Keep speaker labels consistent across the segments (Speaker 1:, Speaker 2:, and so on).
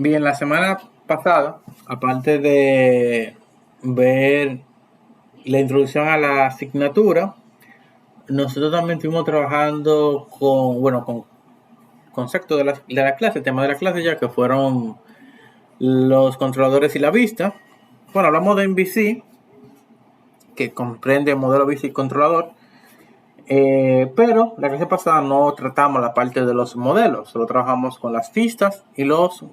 Speaker 1: Bien, la semana pasada, aparte de ver la introducción a la asignatura, nosotros también estuvimos trabajando con conceptos de la clase, tema de la clase ya que fueron los controladores y la vista. Bueno, hablamos de MVC, que comprende modelo vista y controlador, pero la clase pasada no tratamos la parte de los modelos, solo trabajamos con las vistas y los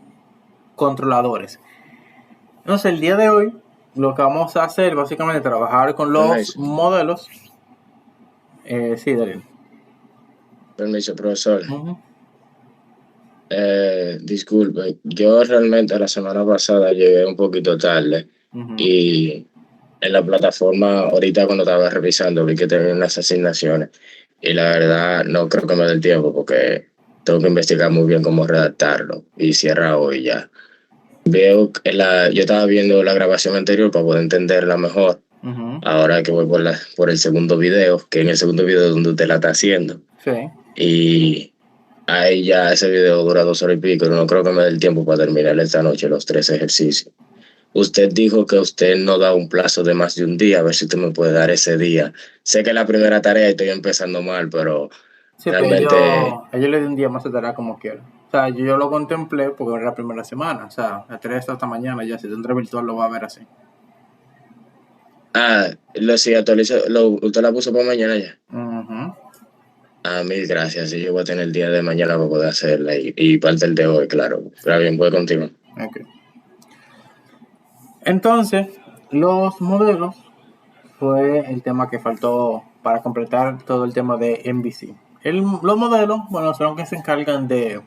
Speaker 1: controladores. Entonces, el día de hoy, lo que vamos a hacer básicamente es trabajar con los
Speaker 2: Permiso,
Speaker 1: modelos. Sí, Darío.
Speaker 2: permiso, profesor.
Speaker 1: Ujú.
Speaker 2: Disculpe, yo realmente la semana pasada llegué un poquito tarde
Speaker 1: Ujú.
Speaker 2: y en la plataforma ahorita cuando estaba revisando vi que tenía unas asignaciones y la verdad no creo que me dé el tiempo porque tengo que investigar muy bien cómo redactarlo y cierra hoy ya. Veo que yo estaba viendo la grabación anterior para poder entenderla mejor.
Speaker 1: Ujú.
Speaker 2: Ahora que voy por el segundo video, que en el segundo video es donde usted la está haciendo.
Speaker 1: Sí.
Speaker 2: Y ahí ya ese video dura 2 horas y pico, no creo que me dé el tiempo para terminar esta noche los 3 ejercicios. Usted dijo que usted no da un plazo de más de un día, a ver si usted me puede dar ese día. Sé que es la primera tarea y estoy empezando mal, pero
Speaker 1: Sí, pero
Speaker 2: realmente,
Speaker 1: yo le di un día más de tarea como quiera. O sea, yo lo contemplé porque era la primera semana. O sea, la tarea está hasta mañana ya. Si tendré virtual lo va a ver así.
Speaker 2: lo si actualizo, usted la puso para mañana ya.
Speaker 1: Ujú.
Speaker 2: Mil gracias, sí, yo voy a tener el día de mañana para poder hacerla y parte del de hoy, claro. Está bien, puede continuar.
Speaker 1: Ok. Entonces, los modelos fue el tema que faltó para completar todo el tema de MVC. Los modelos, bueno, son los que se encargan de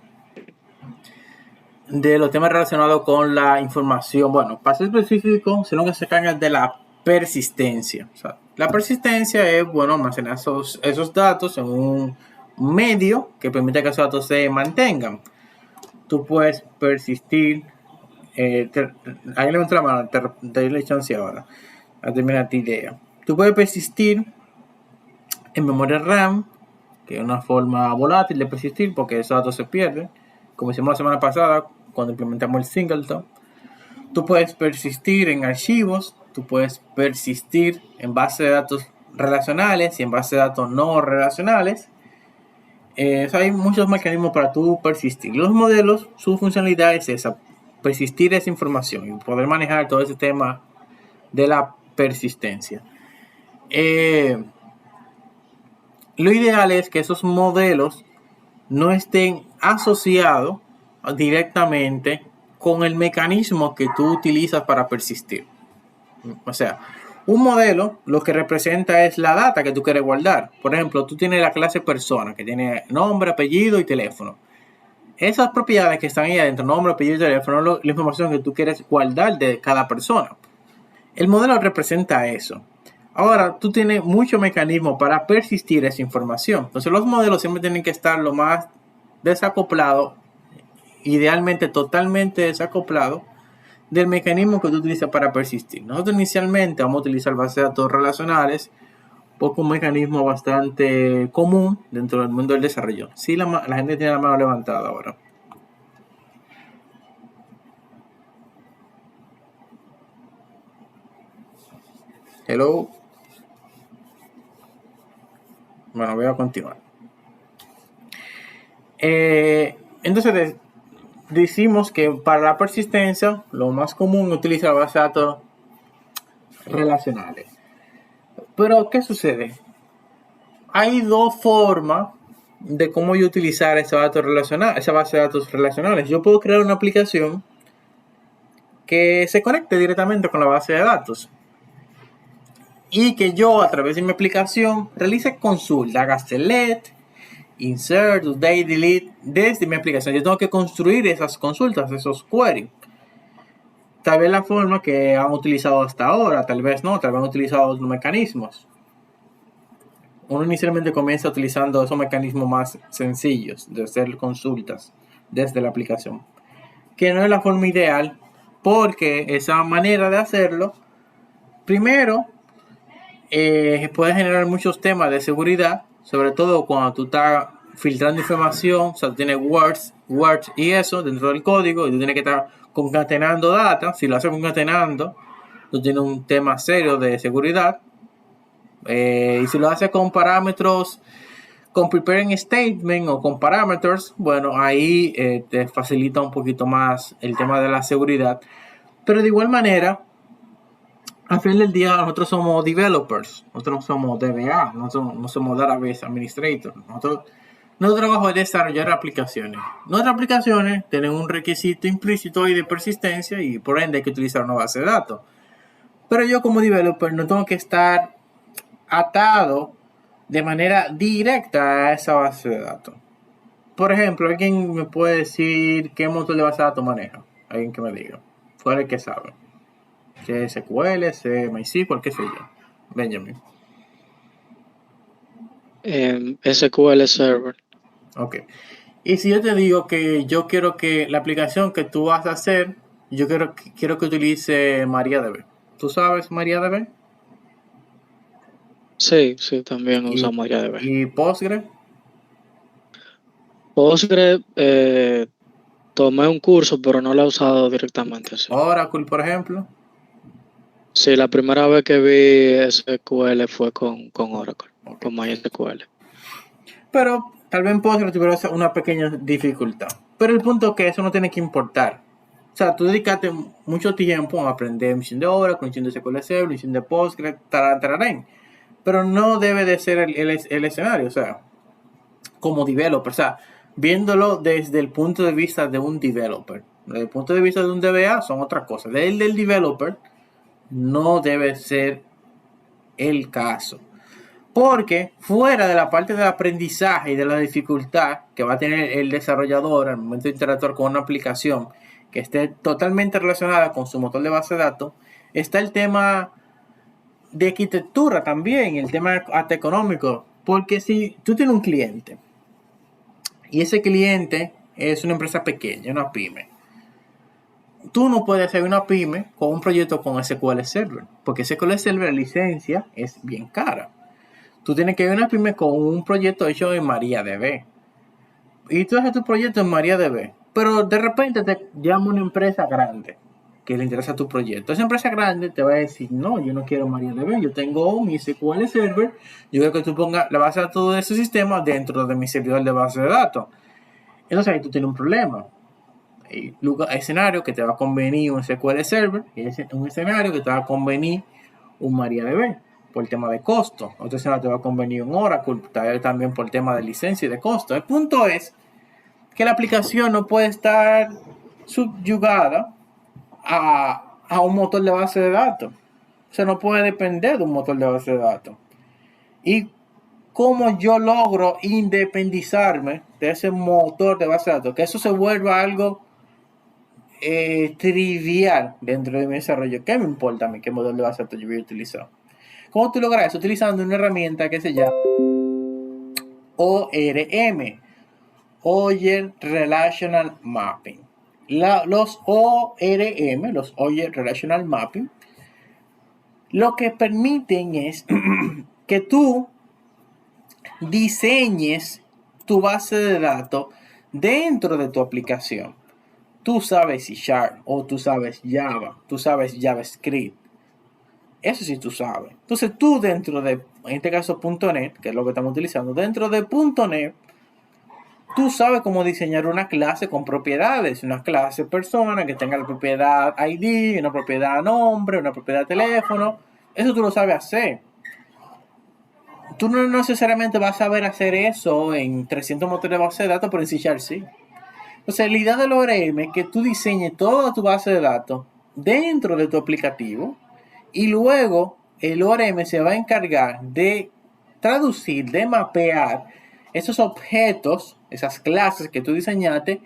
Speaker 1: los temas relacionados con la información. Bueno, para ser específico, son los que se encargan de la persistencia. O sea, la persistencia es, bueno, almacenar esos datos en un medio que permite que esos datos se mantengan. Tú puedes persistir. Ahí levanto la mano, te doy la chance ahora a terminar tu idea. Tú puedes persistir en memoria RAM, que es una forma volátil de persistir porque esos datos se pierden, como hicimos la semana pasada cuando implementamos el singleton. Tú puedes persistir en archivos, tú puedes persistir en bases de datos relacionales y en bases de datos no relacionales. Hay muchos mecanismos para tú persistir. Los modelos, su funcionalidad es esa, persistir esa información y poder manejar todo ese tema de la persistencia. Lo ideal es que esos modelos no estén asociados directamente con el mecanismo que tú utilizas para persistir. O sea, un modelo lo que representa es la data que tú quieres guardar. Por ejemplo, tú tienes la clase persona que tiene nombre, apellido y teléfono. Esas propiedades que están ahí adentro, nombre, apellido y teléfono, la información que tú quieres guardar de cada persona. El modelo representa eso. Ahora, tú tienes muchos mecanismos para persistir esa información. Entonces, los modelos siempre tienen que estar lo más desacoplados, idealmente totalmente desacoplados del mecanismo que tú utilizas para persistir. Nosotros inicialmente vamos a utilizar bases de datos relacionales porque un mecanismo bastante común dentro del mundo del desarrollo. Sí, la gente tiene la mano levantada ahora. Hello. Bueno, voy a continuar. Entonces, decimos que para la persistencia, lo más común es utilizar bases de datos relacionales. Pero, ¿qué sucede? Hay dos formas de cómo yo utilizar esa base de datos relacionales. Yo puedo crear una aplicación que se conecte directamente con la base de datos y que yo a través de mi aplicación realice consulta, haga select, insert, update, delete desde mi aplicación. Yo tengo que construir esas consultas, esos queries. Tal vez la forma que han utilizado hasta ahora, tal vez no, tal vez han utilizado otros mecanismos. Uno inicialmente comienza utilizando esos mecanismos más sencillos de hacer consultas desde la aplicación, que no es la forma ideal porque esa manera de hacerlo, primero, puede generar muchos temas de seguridad, sobre todo cuando tú estás filtrando información, o sea, tú tienes words words y eso dentro del código, y tú tienes que estar concatenando data. Si lo haces concatenando, tú tienes un tema serio de seguridad. Y si lo haces con parámetros, con preparing statement o con parámetros, bueno, ahí te facilita un poquito más el tema de la seguridad. Pero de igual manera, al final del día, nosotros somos developers, nosotros no somos DBA, no somos database administrator. Nuestro trabajo es desarrollar aplicaciones. Nuestras aplicaciones tienen un requisito implícito ahí de persistencia y por ende hay que utilizar una base de datos. Pero yo como developer no tengo que estar atado de manera directa a esa base de datos. Por ejemplo, ¿alguien me puede decir qué motor de base de datos maneja? Alguien que me diga. ¿Cuál es el que sabe? ¿Qué SQL, C, MySQL, qué sé yo? Benjamin.
Speaker 3: SQL Server.
Speaker 1: Ok. Y si yo te digo que yo quiero que la aplicación que tú vas a hacer, yo quiero que utilice MariaDB. ¿Tú sabes MariaDB?
Speaker 3: Sí, también
Speaker 1: ¿Y,
Speaker 3: usamos MariaDB.
Speaker 1: y Postgre?
Speaker 3: Postgre, tomé un curso, pero no lo he usado directamente así.
Speaker 1: Oracle, por ejemplo.
Speaker 3: Sí, la primera vez que vi SQL fue con Oracle, con MySQL.
Speaker 1: Pero tal vez en Postgre tuviera una pequeña dificultad. Pero el punto es que eso no tiene que importar. O sea, tú dedicaste mucho tiempo a aprender misión de Oracle, misión de SQL Server, misión de Postgre, tararán. Pero no debe de ser el escenario. O sea, como developer. O sea, viéndolo desde el punto de vista de un developer. Desde el punto de vista de un DBA son otras cosas. Desde el del developer no debe ser el caso. Porque fuera de la parte del aprendizaje y de la dificultad que va a tener el desarrollador al momento de interactuar con una aplicación que esté totalmente relacionada con su motor de base de datos, está el tema de arquitectura también, el tema hasta económico. Porque si tú tienes un cliente y ese cliente es una empresa pequeña, una pyme, tú no puedes hacer una pyme con un proyecto con SQL Server, porque SQL Server, la licencia es bien cara. Tú tienes que ir a una pyme con un proyecto hecho en MariaDB. Y tú haces tu proyecto en MariaDB. Pero de repente te llama una empresa grande que le interesa tu proyecto. Esa empresa grande te va a decir, no, yo no quiero MariaDB, yo tengo mi SQL Server, yo quiero que tú pongas la base de datos de ese sistema dentro de mi servidor de base de datos. Entonces ahí tú tienes un problema. Hay escenario que te va a convenir un SQL Server y es un escenario que te va a convenir un MariaDB por el tema de costo. Otro escenario te va a convenir un Oracle también por el tema de licencia y de costo. El punto es que la aplicación no puede estar subyugada a un motor de base de datos. O sea, no puede depender de un motor de base de datos. Y cómo yo logro independizarme de ese motor de base de datos, que eso se vuelva algo trivial dentro de mi desarrollo. ¿Qué me importa a mí qué motor de base de datos yo voy a utilizar? ¿Cómo tú logras eso? Utilizando una herramienta que se llama ORM, Object Relational Mapping. Los ORM, los Object Relational Mapping, lo que permiten es que tú diseñes tu base de datos dentro de tu aplicación. Tú sabes C# o tú sabes Java, tú sabes JavaScript. Eso sí tú sabes. Entonces tú dentro de, en este caso .NET, que es lo que estamos utilizando, dentro de .NET, tú sabes cómo diseñar una clase con propiedades. Una clase persona que tenga la propiedad ID, una propiedad nombre, una propiedad teléfono. Eso tú lo sabes hacer. Tú no necesariamente vas a saber hacer eso en 300 motores de base de datos, pero en C# sí. O sea, la idea del ORM es que tú diseñes toda tu base de datos dentro de tu aplicativo y luego el ORM se va a encargar de traducir, de mapear esos objetos, esas clases que tú diseñaste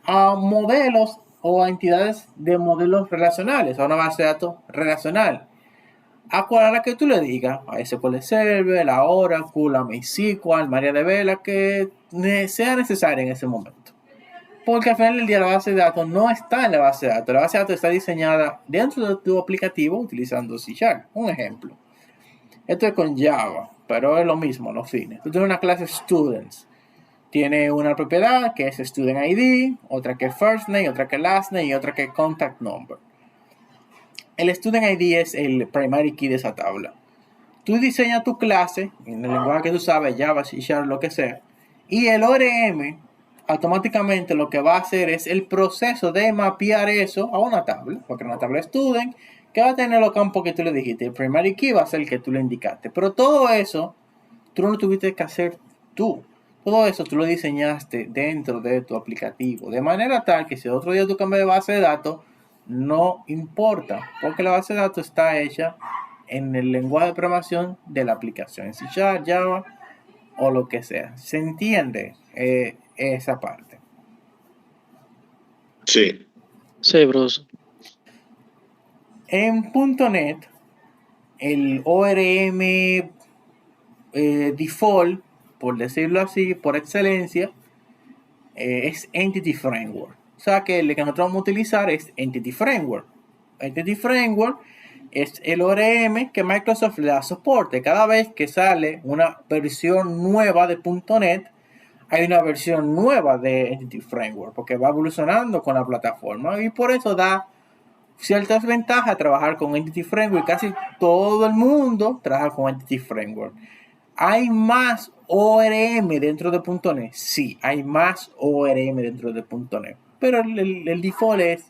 Speaker 1: a modelos o a entidades de modelos relacionales, a una base de datos relacional. A cual a la que tú le digas, a SQL Server, a Oracle, a MySQL, a MariaDB, la que sea necesaria en ese momento. Porque al final del día la base de datos no está en la base de datos. La base de datos está diseñada dentro de tu aplicativo utilizando C#. Un ejemplo. Esto es con Java, pero es lo mismo a los fines. Tú tienes una clase Students. tiene una propiedad que es Student ID, otra que es First Name, otra que Last Name y otra que Contact Number. El Student ID es el primary key de esa tabla. Tú diseñas tu clase en el lenguaje que tú sabes, Java, C Sharp, lo que sea, y el ORM automáticamente lo que va a hacer es el proceso de mapear eso a una tabla, porque una tabla Student que va a tener los campos que tú le dijiste. El primary key va a ser el que tú le indicaste, pero todo eso tú no lo tuviste que hacer tú. Todo eso tú lo diseñaste dentro de tu aplicativo, de manera tal que si otro día tú cambias de base de datos, no importa, porque la base de datos está hecha en el lenguaje de programación de la aplicación, en C Sharp, Java o lo que sea. ¿Se entiende esa parte?
Speaker 2: Sí.
Speaker 3: Sí, Bruce.
Speaker 1: En .NET, el ORM default, por decirlo así, por excelencia, es Entity Framework. O sea que el que nosotros vamos a utilizar es Entity Framework. Entity Framework es el ORM que Microsoft le da soporte. Cada vez que sale una versión nueva de .NET, hay una versión nueva de Entity Framework, porque va evolucionando con la plataforma y por eso da ciertas ventajas trabajar con Entity Framework. Casi todo el mundo trabaja con Entity Framework. ¿Hay más ORM dentro de .NET? Sí, hay más ORM dentro de .NET, pero el default es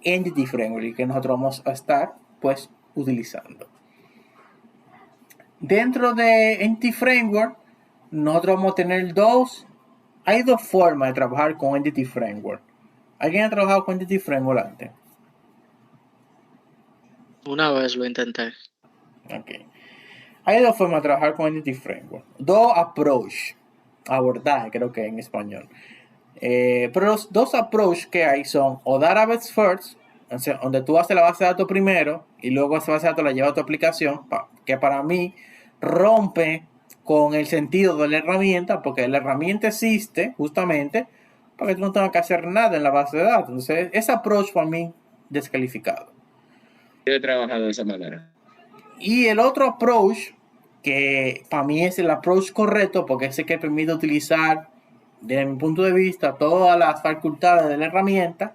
Speaker 1: Entity Framework, que nosotros vamos a estar pues utilizando. Dentro de Entity Framework nosotros vamos a tener hay dos formas de trabajar con Entity Framework. ¿Alguien ha trabajado con Entity Framework antes?
Speaker 3: Una vez lo intenté.
Speaker 1: Ok. Hay dos formas de trabajar con Entity Framework. Dos approach. Abordaje, creo que en español. Pero los dos approach que hay son o database first, o sea, donde tú haces la base de datos primero y luego esa base de datos la llevas a tu aplicación, que para mí rompe con el sentido de la herramienta, porque la herramienta existe justamente para que tú no tengas que hacer nada en la base de datos. Entonces, ese approach para mí descalificado.
Speaker 2: Yo he trabajado de esa manera.
Speaker 1: Y el otro approach, que para mí es el approach correcto, porque es el que permite utilizar, desde mi punto de vista, todas las facultades de la herramienta,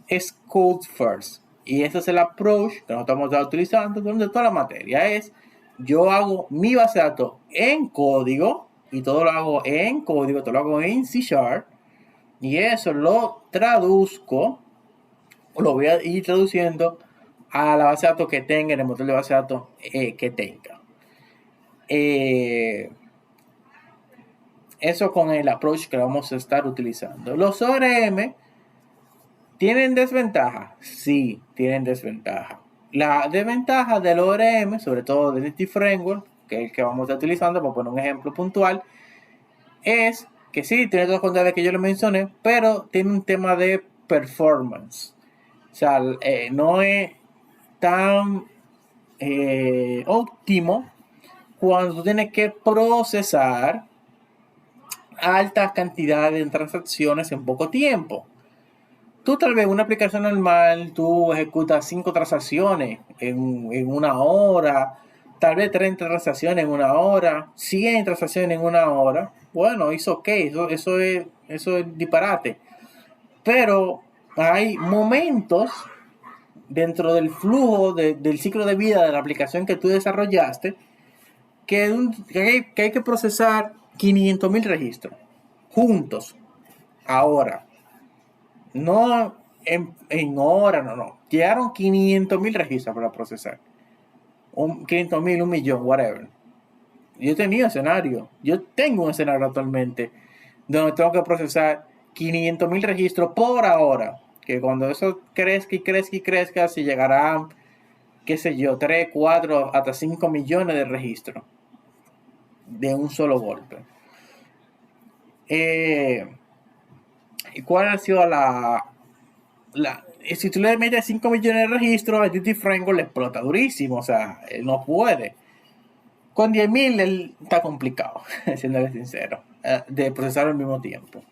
Speaker 1: es Code First. Y ese es el approach que nosotros estamos utilizando durante toda la materia. Yo hago mi base de datos en código, y todo lo hago en código, todo lo hago en C Sharp, y eso lo traduzco, lo voy a ir traduciendo a la base de datos que tenga, en el motor de base de datos que tenga. Eso con el approach que vamos a estar utilizando. Los ORM ¿tienen desventaja? Sí, tienen desventaja. La desventaja del ORM, sobre todo de Entity Framework, que es el que vamos a estar utilizando, para poner un ejemplo puntual, es que sí, tiene todas las cualidades que yo le mencioné, pero tiene un tema de performance. O sea, no es tan óptimo cuando tú tienes que procesar altas cantidades de transacciones en poco tiempo. Tú tal vez en una aplicación normal, tú ejecutas 5 transacciones en una hora, tal vez 30 transacciones en una hora, 100 transacciones en una hora. Bueno, eso es disparate. Pero hay momentos dentro del flujo del ciclo de vida de la aplicación que tú desarrollaste que hay que procesar 500.000 registros juntos ahora. No en horas, no. Llegaron 500.000 registros para procesar. 500.000, 1.000.000, whatever. Yo he tenido escenario. Yo tengo un escenario actualmente donde tengo que procesar 500.000 registros por hora. Que cuando eso crezca y crezca y crezca, se llegará, qué sé yo, 3, 4, hasta 5 millones de registros de un solo golpe. ¿Y cuál ha sido si tú le metes 5 millones de registros, a Entity Framework le explota durísimo, o sea, él no puede. Con 10.000 él está complicado, siendo sincero, de procesar al mismo tiempo.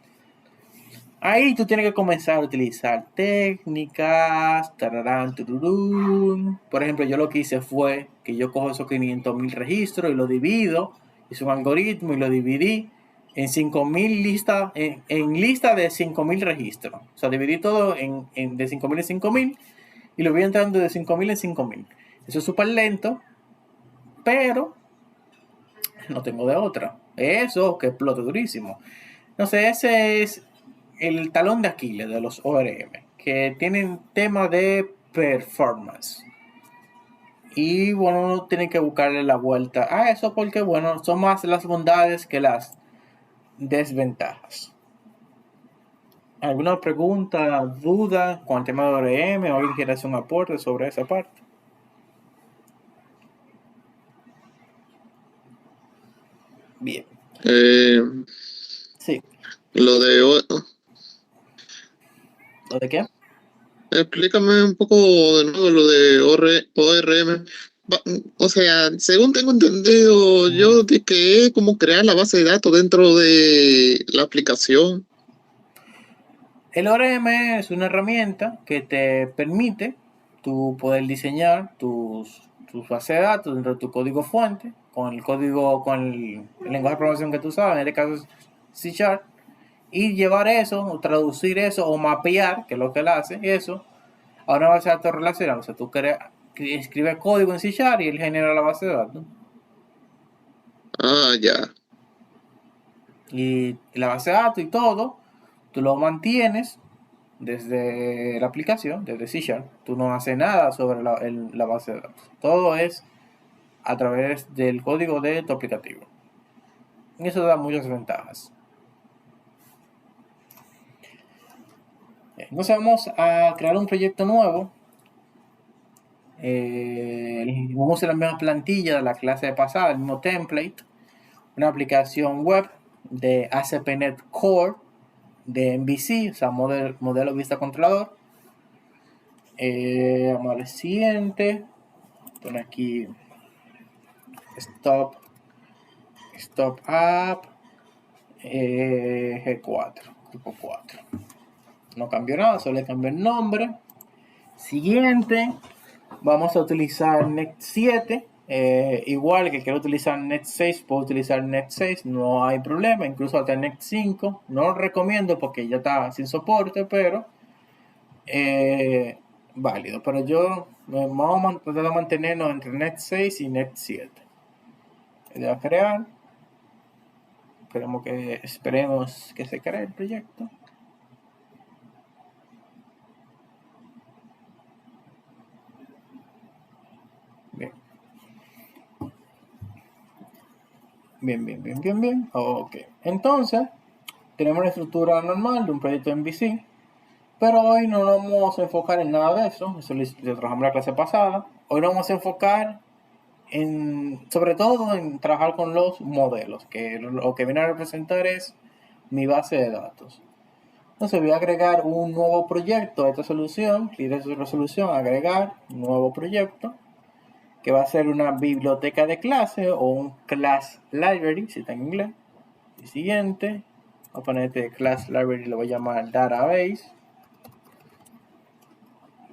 Speaker 1: Ahí tú tienes que comenzar a utilizar técnicas, tararán, tururún. Por ejemplo, yo lo que hice fue que yo cojo esos 500.000 registros y lo divido, hice un algoritmo y lo dividí en 5.000 listas, en lista de 5.000 registros. O sea, dividí todo de 5.000 en 5.000 y lo voy entrando de 5.000 en 5.000. Eso es súper lento, pero no tengo de otra. Eso que explote durísimo. No sé, ese es el talón de Aquiles de los ORM, que tienen tema de performance. Y bueno, uno tiene que buscarle la vuelta a eso porque, bueno, son más las bondades que las desventajas. ¿Alguna pregunta, duda con el tema de ORM o alguien quiere hacer un aporte sobre esa parte? Bien. Sí.
Speaker 4: Lo de...
Speaker 1: ¿Lo de qué?
Speaker 4: Explícame un poco de nuevo lo de ORM. O sea, según tengo entendido, yo de que es como crear la base de datos dentro de la aplicación.
Speaker 1: El ORM es una herramienta que te permite tú poder diseñar tus bases de datos dentro de tu código fuente, con el código, con el lenguaje de programación que tú sabes, en este caso es C Sharp, y llevar eso, o traducir eso, o mapear, que es lo que él hace, eso, a una base de datos relacional. O sea, tú escribes código en C Sharp y él genera la base de datos.
Speaker 4: Ah, ya.
Speaker 1: Y la base de datos y todo, tú lo mantienes desde la aplicación, desde C Sharp. Tú no haces nada sobre la base de datos. Todo es a través del código de tu aplicativo. Y eso da muchas ventajas. Entonces vamos a crear un proyecto nuevo. Vamos a usar la misma plantilla de la clase pasada, el mismo template. Una aplicación web de ASP.NET Core de MVC, o sea, modelo vista controlador. Vamos al siguiente. Pon aquí stop app G4, grupo 4. No cambió nada, solo le cambió el nombre. Siguiente, vamos a utilizar Net 7. Igual que quiero utilizar Net 6, puedo utilizar Net 6, no hay problema. Incluso hasta Net 5, no lo recomiendo porque ya está sin soporte, pero válido. Pero yo vamos a tratar de mantenernos entre Net 6 y Net 7. Voy a crear. Esperemos que se cree el proyecto. Bien. Ok. Entonces, tenemos la estructura normal de un proyecto MVC. Pero hoy no nos vamos a enfocar en nada de eso. Eso lo trabajamos en la clase pasada. Hoy nos vamos a enfocar sobre todo en trabajar con los modelos, que lo que viene a representar es mi base de datos. Entonces voy a agregar un nuevo proyecto a esta solución, clic de resolución, agregar nuevo proyecto, que va a ser una biblioteca de clase o un class library, si está en inglés. Y siguiente, voy a poner este class library, lo voy a llamar database.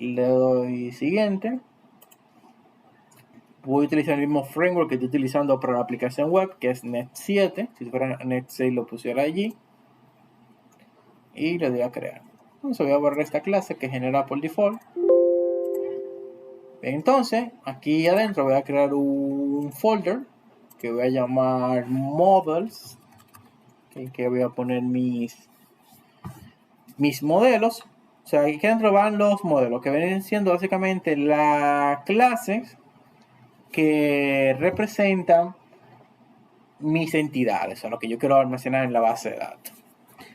Speaker 1: Le doy siguiente. Voy a utilizar el mismo framework que estoy utilizando para la aplicación web, que es Net 7. Si fuera Net 6 lo pusiera allí. Y le doy a crear. Entonces voy a borrar esta clase que genera por default. Entonces, aquí adentro voy a crear un folder que voy a llamar models. Que voy a poner mis modelos. O sea, aquí adentro van los modelos, que vienen siendo básicamente las clases que representan mis entidades, o lo que yo quiero almacenar en la base de datos.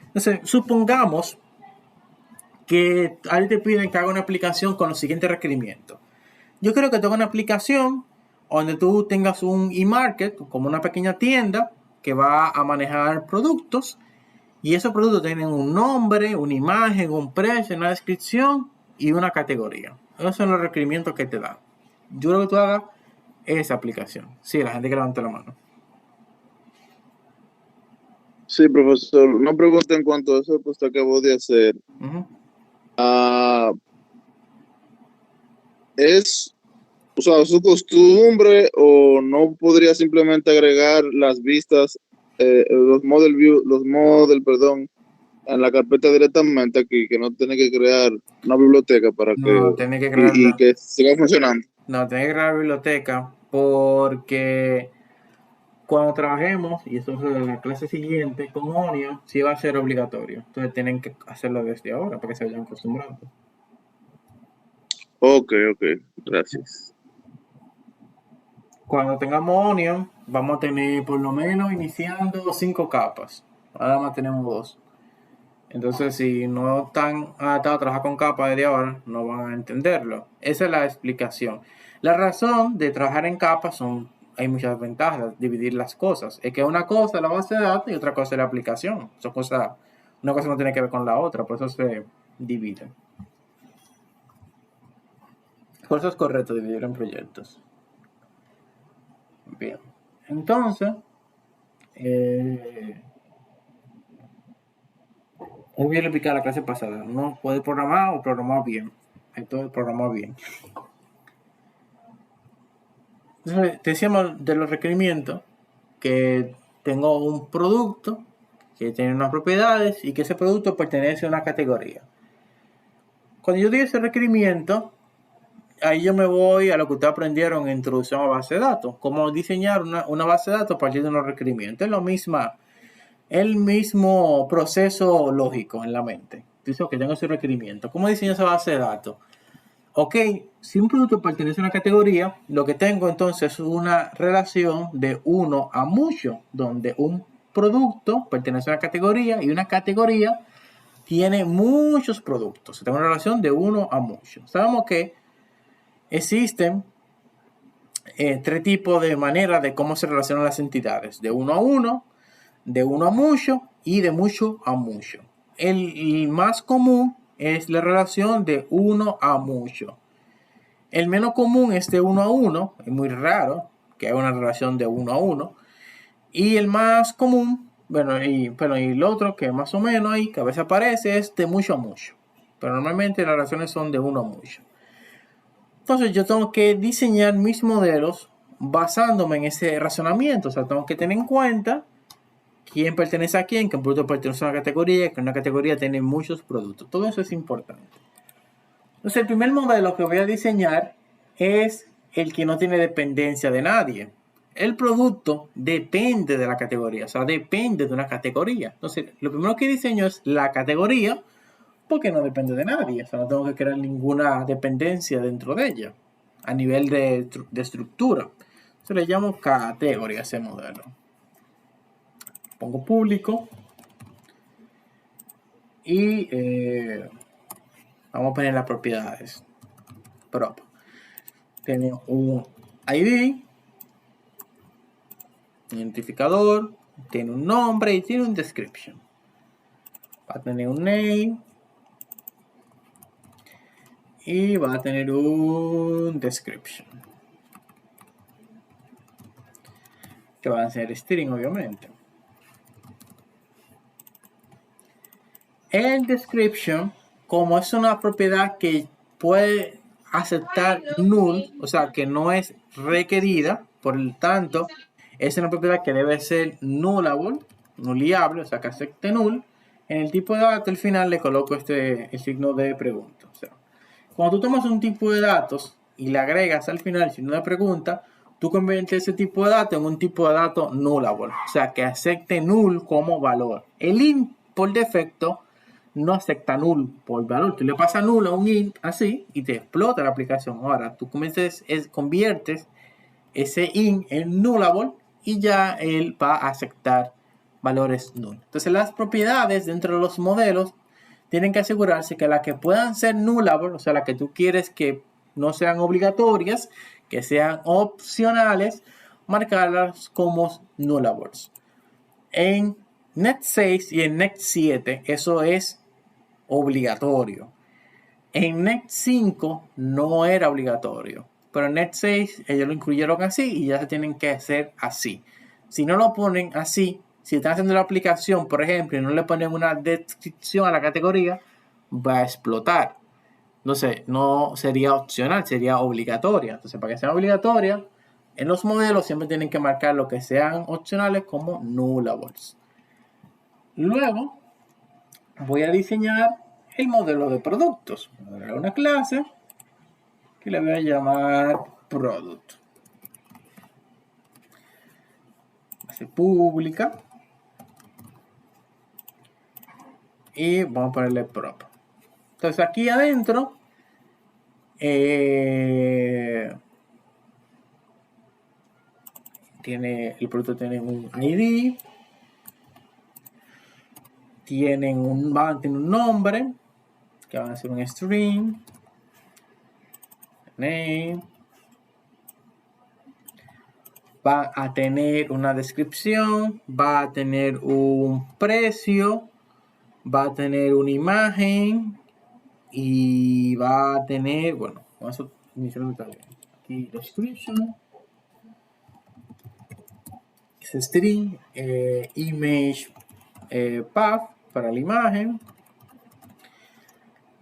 Speaker 1: Entonces, supongamos que alguien te piden que haga una aplicación con los siguientes requerimientos. Yo quiero que tenga una aplicación donde tú tengas un e-market, como una pequeña tienda que va a manejar productos, y esos productos tienen un nombre, una imagen, un precio, una descripción y una categoría. Esos son los requerimientos que te dan. Yo creo que tú hagas esa aplicación. Sí, la gente que levanta la mano.
Speaker 5: Sí, profesor. Una pregunta en cuanto a eso que usted acabó de hacer. ¿Es, o sea, su costumbre o no podría simplemente agregar las vistas perdón, en la carpeta directamente aquí, que no tiene que crear una biblioteca para
Speaker 1: No,
Speaker 5: que,
Speaker 1: tiene que
Speaker 5: y
Speaker 1: crearla.
Speaker 5: que siga funcionando.
Speaker 1: No, tiene que crear la biblioteca porque cuando trabajemos, y eso es en la clase siguiente, con Onion, sí va a ser obligatorio. Entonces tienen que hacerlo desde ahora para que se vayan acostumbrando.
Speaker 5: Ok, gracias.
Speaker 1: Cuando tengamos Onion, vamos a tener por lo menos iniciando 5 capas. Ahora más tenemos 2. Entonces, si no están adaptados a trabajar con capas desde ahora, no van a entenderlo. Esa es la explicación. La razón de trabajar en capas hay muchas ventajas, dividir las cosas. Es que una cosa es la base de datos y otra cosa es la aplicación. Una cosa no tiene que ver con la otra, por eso se dividen. Por eso es correcto dividir en proyectos. Bien. Entonces, hoy voy a explicar la clase pasada. Uno puede programar o programar bien. Entonces, programar bien. Entonces, decíamos de los requerimientos que tengo un producto que tiene unas propiedades y que ese producto pertenece a una categoría. Cuando yo digo ese requerimiento, ahí yo me voy a lo que ustedes aprendieron en introducción a base de datos. Cómo diseñar una base de datos a partir de unos requerimientos. Es el mismo proceso lógico en la mente. Dice que tengo ese requerimiento. ¿Cómo diseño esa base de datos? Ok, si un producto pertenece a una categoría, lo que tengo entonces es una relación de 1 a mucho, donde un producto pertenece a una categoría y una categoría tiene muchos productos. Tengo una relación de 1 a mucho. Sabemos que existen 3 tipos de maneras de cómo se relacionan las entidades: de 1 a 1, de 1 a mucho y de mucho a mucho. El más común es la relación de 1 a mucho. El menos común es de 1 a 1, es muy raro que haya una relación de 1 a 1. Y el más común, y el otro que más o menos ahí, que a veces aparece, es de mucho a mucho. Pero normalmente las relaciones son de 1 a mucho. Entonces yo tengo que diseñar mis modelos basándome en ese razonamiento. O sea, tengo que tener en cuenta quién pertenece a quién, que un producto pertenece a una categoría, que una categoría tiene muchos productos. Todo eso es importante. Entonces, el primer modelo que voy a diseñar es el que no tiene dependencia de nadie. El producto depende de la categoría, o sea, depende de una categoría. Entonces, lo primero que diseño es la categoría, porque no depende de nadie. O sea, no tengo que crear ninguna dependencia dentro de ella, a nivel de estructura. Se le llamo categoría a ese modelo. Pongo público y vamos a poner las propiedades. Prop. Tiene un ID, identificador, tiene un nombre y tiene un description. Va a tener un name y va a tener un description, que va a ser string, obviamente. El description, como es una propiedad que puede aceptar null, o sea que no es requerida, por lo tanto es una propiedad que debe ser nullable, o sea que acepte null. En el tipo de dato al final le coloco el signo de pregunta. O sea, cuando tú tomas un tipo de datos y le agregas al final el signo de pregunta, tú conviertes ese tipo de datos en un tipo de datos nullable, o sea que acepte null como valor. El int por defecto no acepta null por valor. Tú le pasas null a un int así y te explota la aplicación. Ahora tú conviertes ese int en nullable y ya él va a aceptar valores null. Entonces las propiedades dentro de los modelos tienen que asegurarse que las que puedan ser nullable, o sea, las que tú quieres que no sean obligatorias, que sean opcionales, marcarlas como nullables. En Net 6 y en Net 7 eso es obligatorio. En Net 5 no era obligatorio, pero en Net 6 ellos lo incluyeron así y ya se tienen que hacer así. Si no lo ponen así, si están haciendo la aplicación, por ejemplo, y no le ponen una descripción a la categoría, va a explotar. Entonces, no sería opcional, sería obligatoria. Entonces, para que sea obligatoria, En los modelos siempre tienen que marcar lo que sean opcionales como nullables. Luego voy a diseñar el modelo de productos. Voy a crear una clase que le voy a llamar product. Clase pública. Y vamos a ponerle prop. Entonces aquí adentro el producto tiene un ID, tiene un nombre que va a ser un string, name, va a tener una descripción, va a tener un precio, va a tener una imagen y va a tener, bueno, vamos a iniciar también aquí description, string, image path para la imagen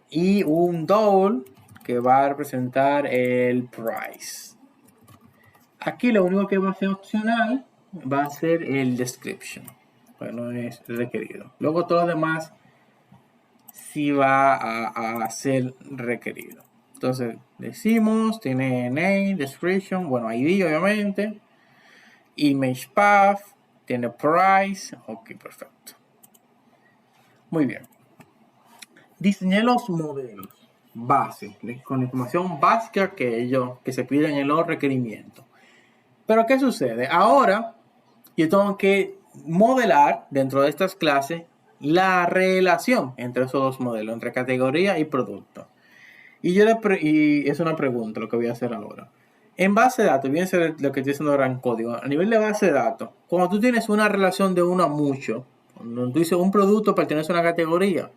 Speaker 1: y un double que va a representar el price. Aquí lo único que va a ser opcional va a ser el description, pues no es requerido. Luego todo lo demás sí va a ser requerido. Entonces decimos, tiene name, description, bueno, ID obviamente, image path, tiene price, ok, perfecto. Muy bien. Diseñé los modelos base con la información básica que se pide en los requerimientos. Pero ¿qué sucede? Ahora yo tengo que modelar dentro de estas clases la relación entre esos dos modelos, entre categoría y producto. Y es una pregunta lo que voy a hacer ahora. En base de datos, bien ser lo que estoy haciendo ahora en código, a nivel de base de datos, cuando tú tienes una relación de uno a mucho, cuando tú dices un producto pertenece a una categoría,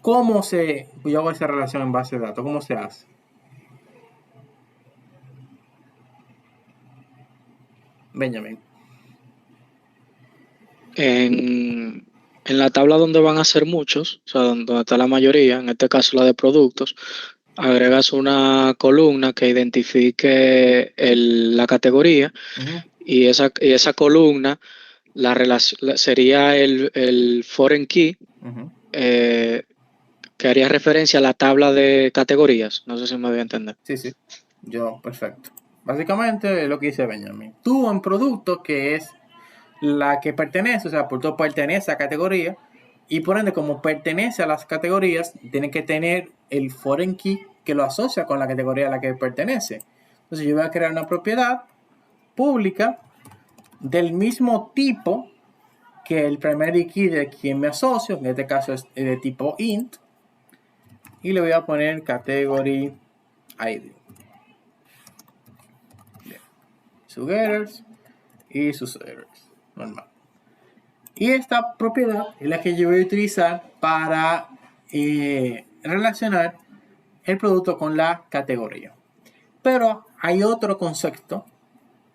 Speaker 1: yo hago esa relación en base de datos? ¿Cómo se hace? Benjamin.
Speaker 3: En la tabla donde van a ser muchos, o sea, donde está la mayoría, en este caso la de productos, agregas una columna que identifique la categoría y esa columna sería el foreign key que haría referencia a la tabla de categorías. No sé si me voy a entender.
Speaker 1: Sí. Perfecto. Básicamente es lo que dice Benjamin. Tú en producto, que es la que pertenece, o sea, por todo pertenece a categoría, y por ende, como pertenece a las categorías, tiene que tener el foreign key que lo asocia con la categoría a la que pertenece. Entonces yo voy a crear una propiedad pública del mismo tipo que el primary key de quien me asocio, en este caso es de tipo int, y le voy a poner category ID. Sus errors y sus errors. Normal. Y esta propiedad es la que yo voy a utilizar para relacionar el producto con la categoría. Pero hay otro concepto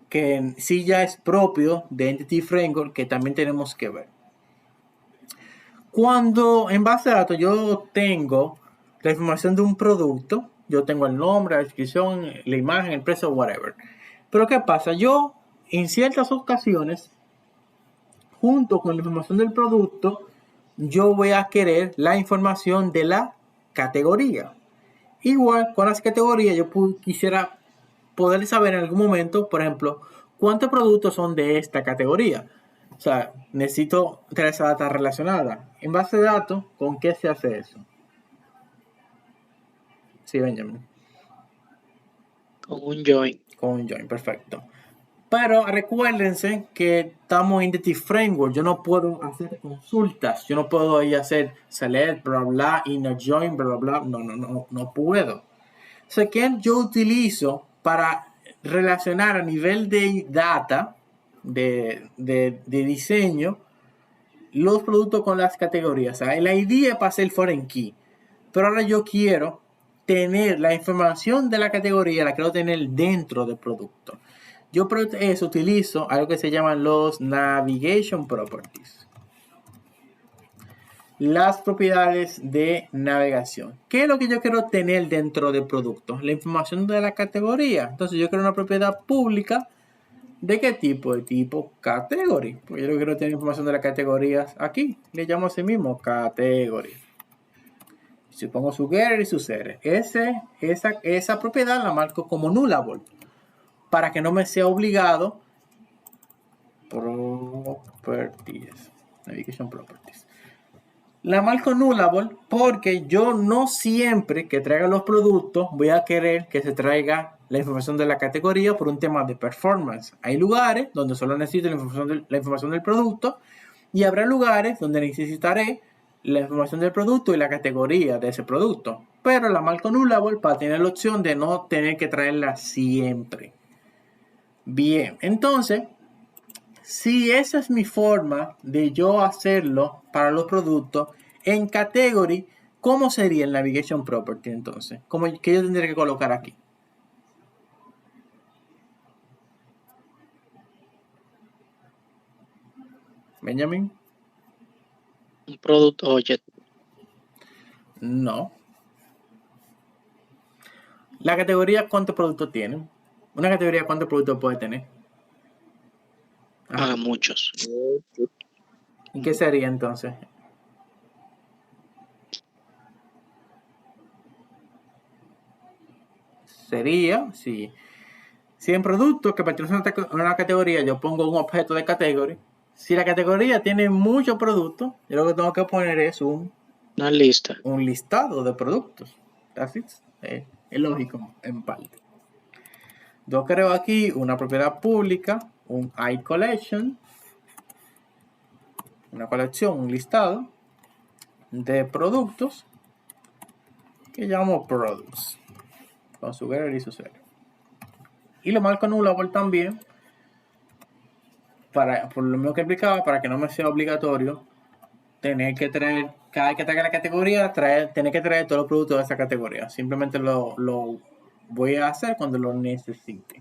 Speaker 1: que sí ya es propio de Entity Framework que también tenemos que ver. Cuando en base de datos yo tengo la información de un producto, yo tengo el nombre, la descripción, la imagen, el precio, whatever. Pero ¿qué pasa? Yo en ciertas ocasiones, junto con la información del producto, yo voy a querer la información de la categoría. Igual con las categorías yo quisiera poder saber en algún momento, por ejemplo, cuántos productos son de esta categoría. O sea, necesito tener esa data relacionada. En base de datos, ¿con qué se hace eso? Sí, Benjamin.
Speaker 3: Con un join.
Speaker 1: Con un join, perfecto. Pero recuérdense que estamos en Entity Framework. Yo no puedo hacer consultas. Yo no puedo ir a hacer select, bla, bla, inner join, bla, bla. No puedo. O sea, que yo utilizo para relacionar a nivel de data, de diseño, los productos con las categorías. O sea, el ID es para hacer el foreign key. Pero ahora yo quiero tener la información de la categoría, la quiero tener dentro del producto. Yo por eso utilizo algo que se llaman los Navigation Properties. las propiedades de navegación. ¿Qué es lo que yo quiero tener dentro del producto? La información de la categoría. Entonces yo quiero una propiedad pública. ¿De qué tipo? De tipo category. Porque yo quiero tener información de las categorías aquí. Le llamo a sí mismo category. Si pongo su getter y su setter. Esa propiedad la marco como nullable. Para que no me sea obligado. Properties. Navigation properties. La marco nullable porque yo no siempre que traiga los productos voy a querer que se traiga la información de la categoría por un tema de performance. Hay lugares donde solo necesito la información del producto y habrá lugares donde necesitaré la información del producto y la categoría de ese producto. Pero la marco nullable para tener la opción de no tener que traerla siempre. Bien, entonces, si esa es mi forma de yo hacerlo para los productos, en category, ¿cómo sería el navigation property entonces? ¿Qué yo tendría que colocar aquí? Benjamin.
Speaker 3: Un product object.
Speaker 1: No. La categoría, ¿cuántos productos tiene? Una categoría, ¿cuántos productos puede tener?
Speaker 3: Muchos.
Speaker 1: ¿Y qué sería entonces? Sería, si en productos que pertenecen a una categoría yo pongo un objeto de category, si la categoría tiene muchos productos, yo lo que tengo que poner es
Speaker 3: una lista.
Speaker 1: Un listado de productos. That's it. Es lógico en parte. Yo creo aquí una propiedad pública, un iCollection, una colección, un listado de productos que llamo products con su getter y su setter. Y lo marco nullable también por lo mismo que explicaba, para que no me sea obligatorio tener que traer, cada vez que traiga la categoría, tener que traer todos los productos de esa categoría. Simplemente lo voy a hacer cuando lo necesite.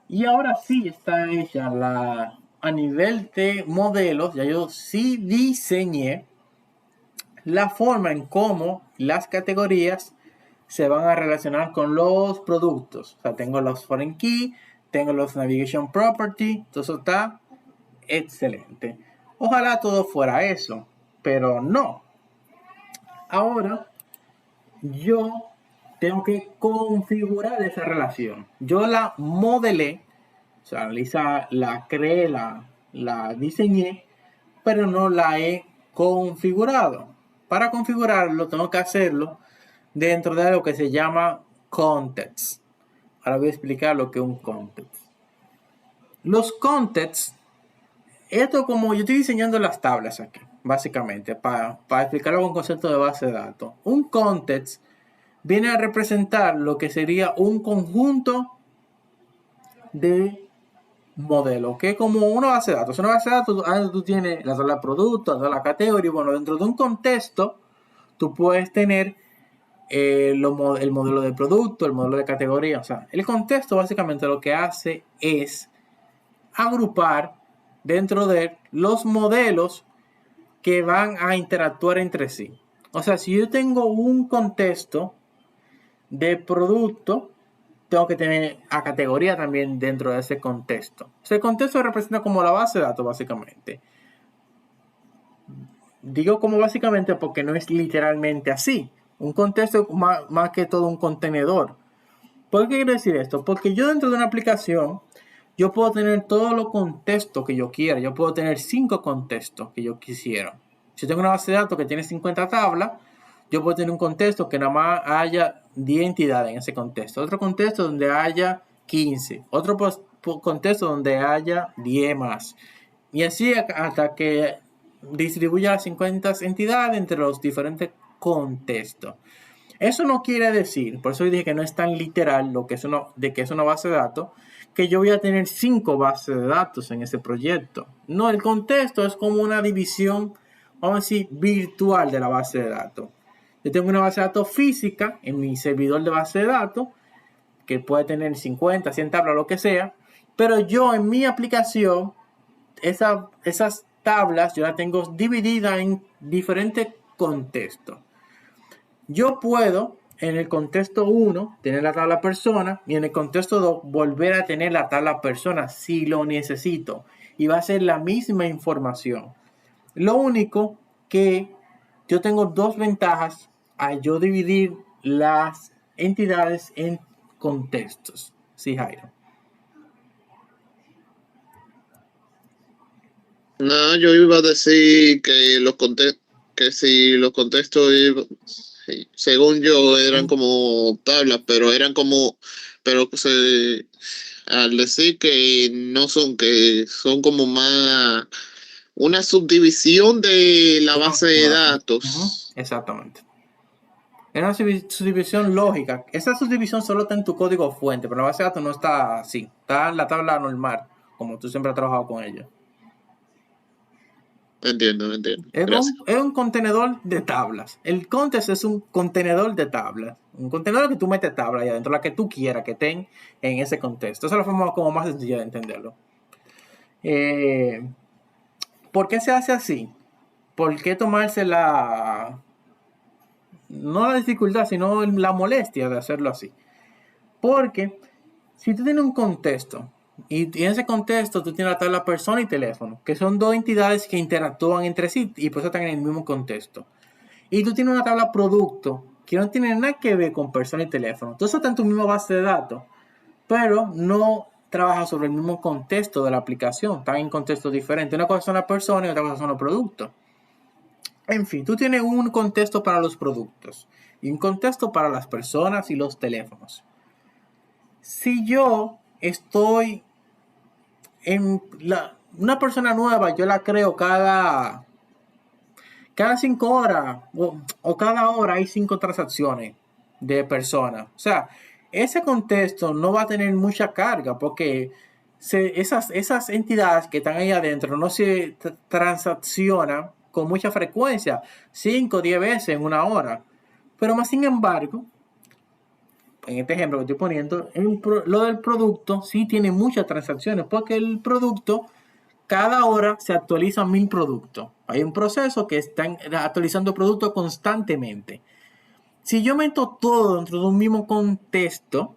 Speaker 1: Y ahora sí está hecha a nivel de modelos, ya yo sí diseñé la forma en cómo las categorías se van a relacionar con los productos. O sea, tengo los foreign key, tengo los navigation property, todo eso está excelente. Ojalá todo fuera eso, pero no. Ahora yo tengo que configurar esa relación. Yo la modelé, o sea, la creé, la diseñé, pero no la he configurado. Para configurarlo tengo que hacerlo dentro de algo que se llama context. Ahora voy a explicar lo que es un context. Los contexts, esto como yo estoy diseñando las tablas aquí, básicamente, para explicarlo con concepto de base de datos. Un context viene a representar lo que sería un conjunto de modelos, que es como una base de datos. Una base de datos, tú tienes la tabla de productos, la tabla de categoría. Bueno, dentro de un contexto, tú puedes tener el modelo de producto, el modelo de categoría. O sea, el contexto básicamente lo que hace es agrupar dentro de los modelos que van a interactuar entre sí. O sea, si yo tengo un contexto de producto, tengo que tener a categoría también dentro de ese contexto. Ese contexto representa como la base de datos, básicamente. Digo como básicamente porque no es literalmente así. Un contexto más que todo un contenedor. ¿Por qué quiero decir esto? Porque yo dentro de una aplicación, yo puedo tener todos los contextos que yo quiera. Yo puedo tener 5 contextos que yo quisiera. Si tengo una base de datos que tiene 50 tablas, yo puedo tener un contexto que nada más haya 10 entidades en ese contexto. Otro contexto donde haya 15. Otro contexto donde haya 10 más. Y así hasta que distribuya las 50 entidades entre los diferentes contextos. Eso no quiere decir, por eso dije que no es tan literal lo que es de que es una base de datos, que yo voy a tener 5 bases de datos en ese proyecto. No, el contexto es como una división, vamos a decir, virtual de la base de datos. Yo tengo una base de datos física en mi servidor de base de datos, que puede tener 50, 100 tablas, lo que sea, pero yo en mi aplicación, esas tablas yo las tengo divididas en diferentes contextos. Yo puedo en el contexto 1 tener la tabla persona y en el contexto 2 volver a tener la tabla persona si lo necesito. Y va a ser la misma información. Lo único que yo tengo dos ventajas al yo dividir las entidades en contextos. Sí, Jairo.
Speaker 4: No, yo iba a decir que que si los contextos, sí, según yo, eran como tablas, pero al decir que no son, que son como más una subdivisión de la base de datos.
Speaker 1: Exactamente. Es una subdivisión lógica. Esa subdivisión solo está en tu código fuente, pero la base de datos no está así. Está en la tabla normal, como tú siempre has trabajado con ella.
Speaker 4: Entiendo. Gracias.
Speaker 1: Es un contenedor de tablas. El context es un contenedor de tablas. Un contenedor que tú metes tablas ahí adentro, la que tú quieras que estén en ese contexto. Esa es la forma como más sencilla de entenderlo. ¿Por qué se hace así? ¿Por qué tomarse no la dificultad, sino la molestia de hacerlo así? Porque si tú tienes un contexto y en ese contexto tú tienes la tabla persona y teléfono, que son dos entidades que interactúan entre sí y por eso están en el mismo contexto. Y tú tienes una tabla producto que no tiene nada que ver con persona y teléfono. Todo eso está en tu misma base de datos, pero no trabaja sobre el mismo contexto de la aplicación. Están en contextos diferentes. Una cosa son las personas y otra cosa son los productos. En fin, tú tienes un contexto para los productos y un contexto para las personas y los teléfonos. Si yo estoy en una persona nueva, yo la creo cada 5 horas o cada hora hay 5 transacciones de personas. O sea, ese contexto no va a tener mucha carga porque esas entidades que están ahí adentro no se transaccionan con mucha frecuencia, 5 o 10 veces en una hora. Pero más sin embargo, en este ejemplo que estoy poniendo, lo del producto sí tiene muchas transacciones porque el producto cada hora se actualizan 1000 productos. Hay un proceso que están actualizando productos constantemente. Si yo meto todo dentro de un mismo contexto,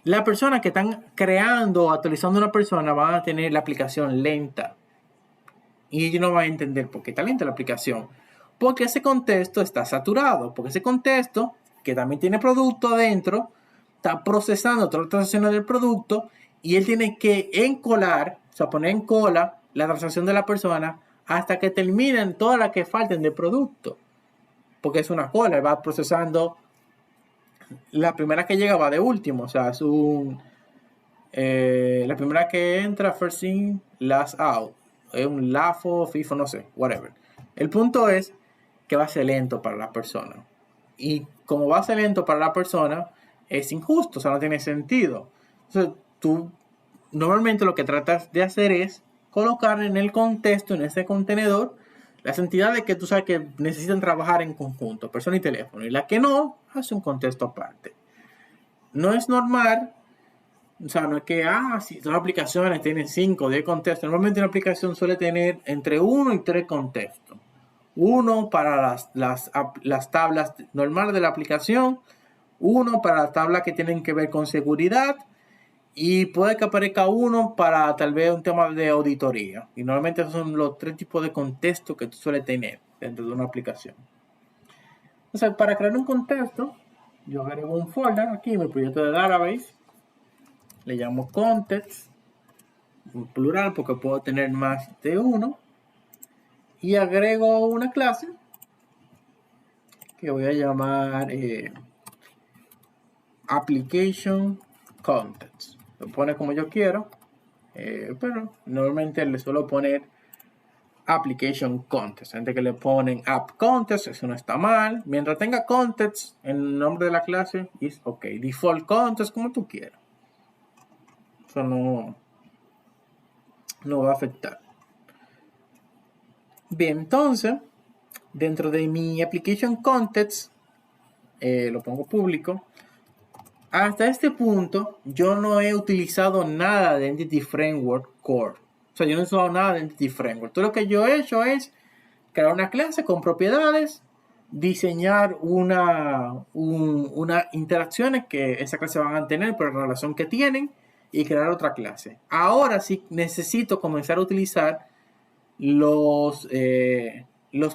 Speaker 1: las personas que están creando o actualizando una persona van a tener la aplicación lenta. Y ellos no van a entender por qué está lenta la aplicación. Porque ese contexto está saturado. Porque ese contexto, que también tiene producto adentro, está procesando todas las transacciones del producto y él tiene que encolar, o sea, poner en cola la transacción de la persona hasta que terminen todas las que falten del producto. Porque es una cola, va procesando. La primera que llega va de último, o sea, es la primera que entra, first in, last out. Es un LAFO, FIFO, no sé, whatever. El punto es que va a ser lento para la persona. Y como va a ser lento para la persona, es injusto, o sea, no tiene sentido. Entonces, tú normalmente lo que tratas de hacer es colocar en el contexto, en ese contenedor, las entidades que tú sabes que necesitan trabajar en conjunto, persona y teléfono, y la que no, hace un contexto aparte. No es normal, o sea, no es que, si todas las aplicaciones tienen 5 o 10 contextos. Normalmente una aplicación suele tener entre 1 y 3 contextos. Uno para las tablas normales de la aplicación, uno para las tablas que tienen que ver con seguridad y puede que aparezca uno para tal vez un tema de auditoría. Y normalmente esos son los 3 tipos de contextos que tú sueles tener dentro de una aplicación. Entonces, para crear un contexto, yo agrego un folder aquí en mi proyecto de database. Le llamo context, en plural porque puedo tener más de uno. Y agrego una clase que voy a llamar application context. Lo pone como yo quiero, pero normalmente le suelo poner application context. Gente que le ponen app context, eso no está mal. Mientras tenga context en el nombre de la clase, es ok. Default context, como tú quieras. Eso no va a afectar. Bien, entonces, dentro de mi application context, lo pongo público. Hasta este punto, yo no he utilizado nada de Entity Framework Core. O sea, yo no he usado nada de Entity Framework. Todo lo que yo he hecho es crear una clase con propiedades, diseñar una interacciones que esa clase van a tener por la relación que tienen y crear otra clase. Ahora sí necesito comenzar a utilizar los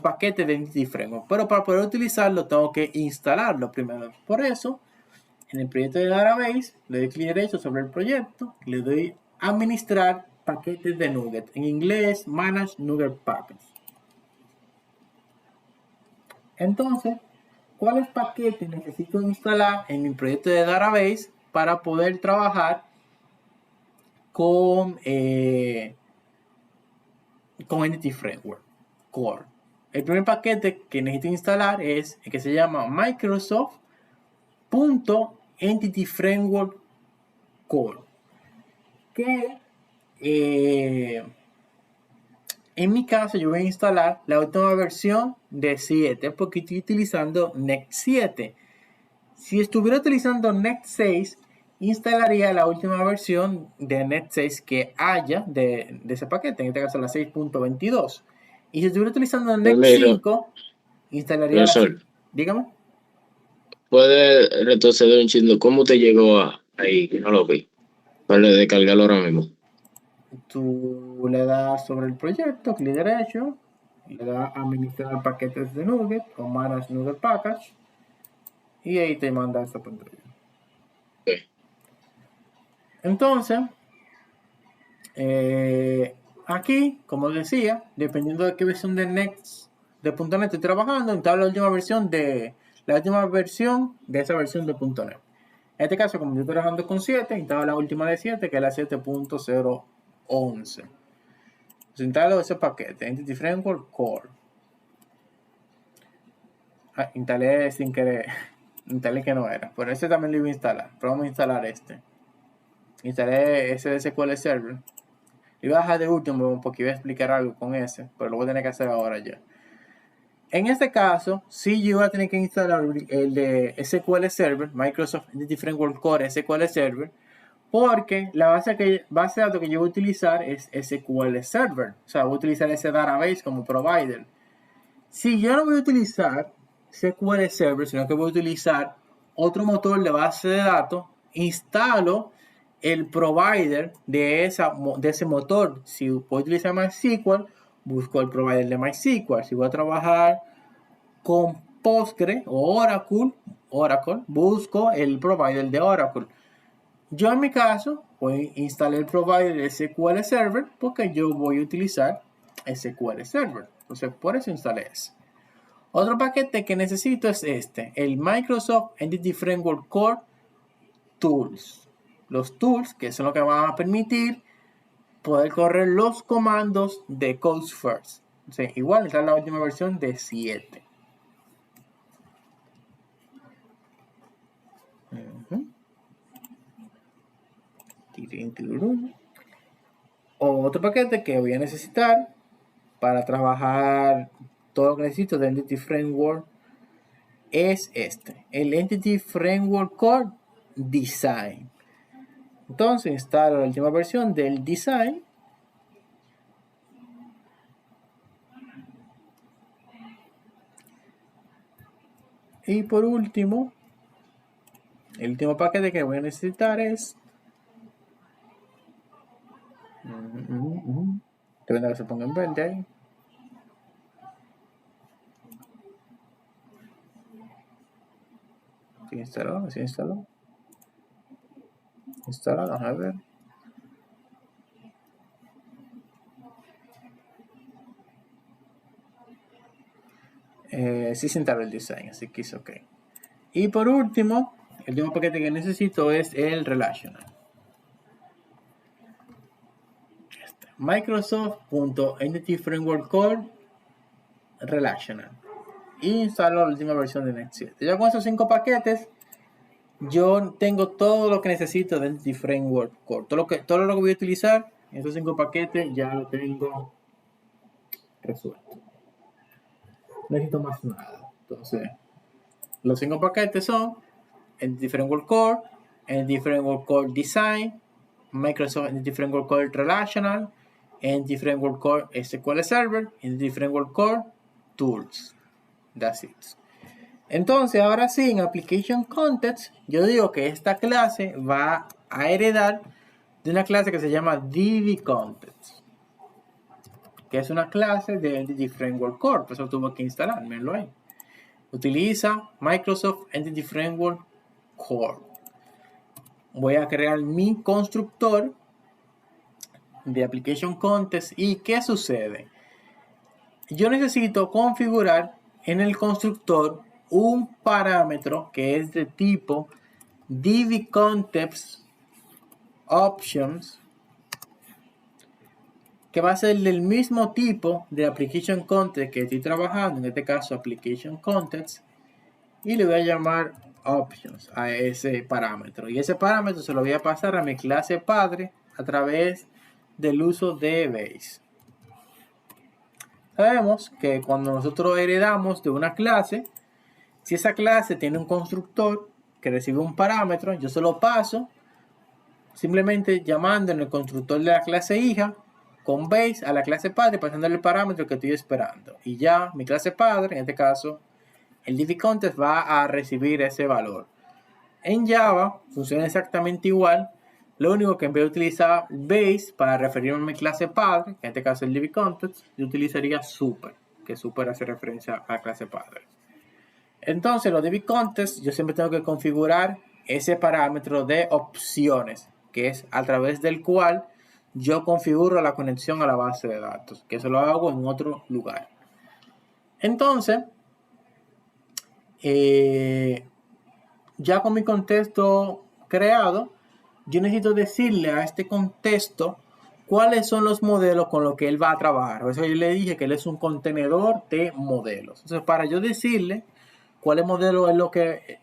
Speaker 1: paquetes de Entity Framework, pero para poder utilizarlo tengo que instalarlo primero. Por eso, en el proyecto de database, le doy clic derecho sobre el proyecto, le doy administrar paquetes de NuGet. En inglés, Manage NuGet Packets. Entonces, ¿cuáles paquetes necesito instalar en mi proyecto de database para poder trabajar con Entity Framework Core? El primer paquete que necesito instalar es el que se llama Microsoft.Entity Framework Core, que en mi caso yo voy a instalar la última versión de 7 porque estoy utilizando Next 7. Si estuviera utilizando Next 6, instalaría la última versión de Next 6 que haya de ese paquete, en este caso la 6.22. Y si estuviera utilizando Next 5, instalaría
Speaker 2: profesor,
Speaker 1: dígame.
Speaker 2: ¿puede retroceder un chingo? ¿Cómo te llegó ahí? Que no lo vi. Para descargarlo ahora mismo.
Speaker 1: Tú le das sobre el proyecto, clic derecho, le das a administrar paquetes de NuGet o Manage NuGet Package y ahí te manda esta pantalla.
Speaker 2: Okay.
Speaker 1: Entonces, aquí, como decía, dependiendo de qué versión de Next de .NET estoy trabajando, instalo la última versión de esa versión de .NET. En este caso, como yo estoy trabajando con 7, instalo la última de 7, que es la 7.011. Instalo ese paquete, Entity Framework Core. Instalé sin querer, instalé que no era, pero este también lo iba a instalar, pero vamos a instalar este. Instalé ese de SQL Server. Lo iba a dejar de último porque iba a explicar algo con ese, pero lo voy a tener que hacer ahora ya. En este caso, sí yo voy a tener que instalar el de SQL Server, Microsoft Entity Framework Core SQL Server, porque la base de datos que yo voy a utilizar es SQL Server. O sea, voy a utilizar ese database como provider. Si yo no voy a utilizar SQL Server, sino que voy a utilizar otro motor de base de datos, instalo el provider de ese motor. Si puedo utilizar MySQL, busco el provider de MySQL. Si voy a trabajar con Postgre o Oracle, busco el provider de Oracle. Yo en mi caso voy a instalar el provider de SQL Server porque yo voy a utilizar SQL Server. Entonces por eso instalé ese. Otro paquete que necesito es el Microsoft Entity Framework Core Tools. Los tools que son lo que van a permitir poder correr los comandos de Codes First. O sea, igual está la última versión de 7. Otro paquete que voy a necesitar para trabajar todo lo que necesito de Entity Framework es el Entity Framework Core Design. Entonces instalo la última versión del Design. Y por último, el último paquete que voy a necesitar es que se ponga en verde ahí. ¿Se instaló? Instalado, a ver. Sí se instaló el design, así que es ok. Y por último, el último paquete que necesito es el Relational. Microsoft.Entity Framework Core Relational. Y instalo la última versión de Next 7. Ya con esos 5 paquetes, yo tengo todo lo que necesito de Entity Framework Core. Todo lo que voy a utilizar en esos 5 paquetes ya lo tengo resuelto. No necesito más nada. Entonces, los 5 paquetes son Entity Framework Core, Entity Framework Core Design, Microsoft Entity Framework Core Relational Entity Framework Core SQL Server, Entity Framework Core Tools. That's it. Entonces, ahora sí, en Application Context, yo digo que esta clase va a heredar de una clase que se llama DB-Context, que es una clase de Entity Framework Core, por eso tuve que instalármelo ahí. Utiliza Microsoft Entity Framework Core. Voy a crear mi constructor de Application Context. ¿Y qué sucede? Yo necesito configurar en el constructor un parámetro que es de tipo DB-Context Options, que va a ser del mismo tipo de Application Context que estoy trabajando, en este caso Application Context, y le voy a llamar Options a ese parámetro, y ese parámetro se lo voy a pasar a mi clase padre a través del uso de base. Sabemos que cuando nosotros heredamos de una clase, si esa clase tiene un constructor que recibe un parámetro, yo se lo paso simplemente llamando en el constructor de la clase hija con base a la clase padre, pasándole el parámetro que estoy esperando, y ya mi clase padre, en este caso el DB-Context, va a recibir ese valor. En Java funciona exactamente igual, lo único que en vez de utilizar base para referirme a mi clase padre, en este caso el DB-Context, yo utilizaría super, que super hace referencia a la clase padre. Entonces los DB-Context yo siempre tengo que configurar ese parámetro de opciones, que es a través del cual yo configuro la conexión a la base de datos, que eso lo hago en otro lugar. Entonces, ya con mi contexto creado, yo necesito decirle a este contexto cuáles son los modelos con los que él va a trabajar. Por eso yo le dije que él es un contenedor de modelos. Entonces, para yo decirle cuáles modelos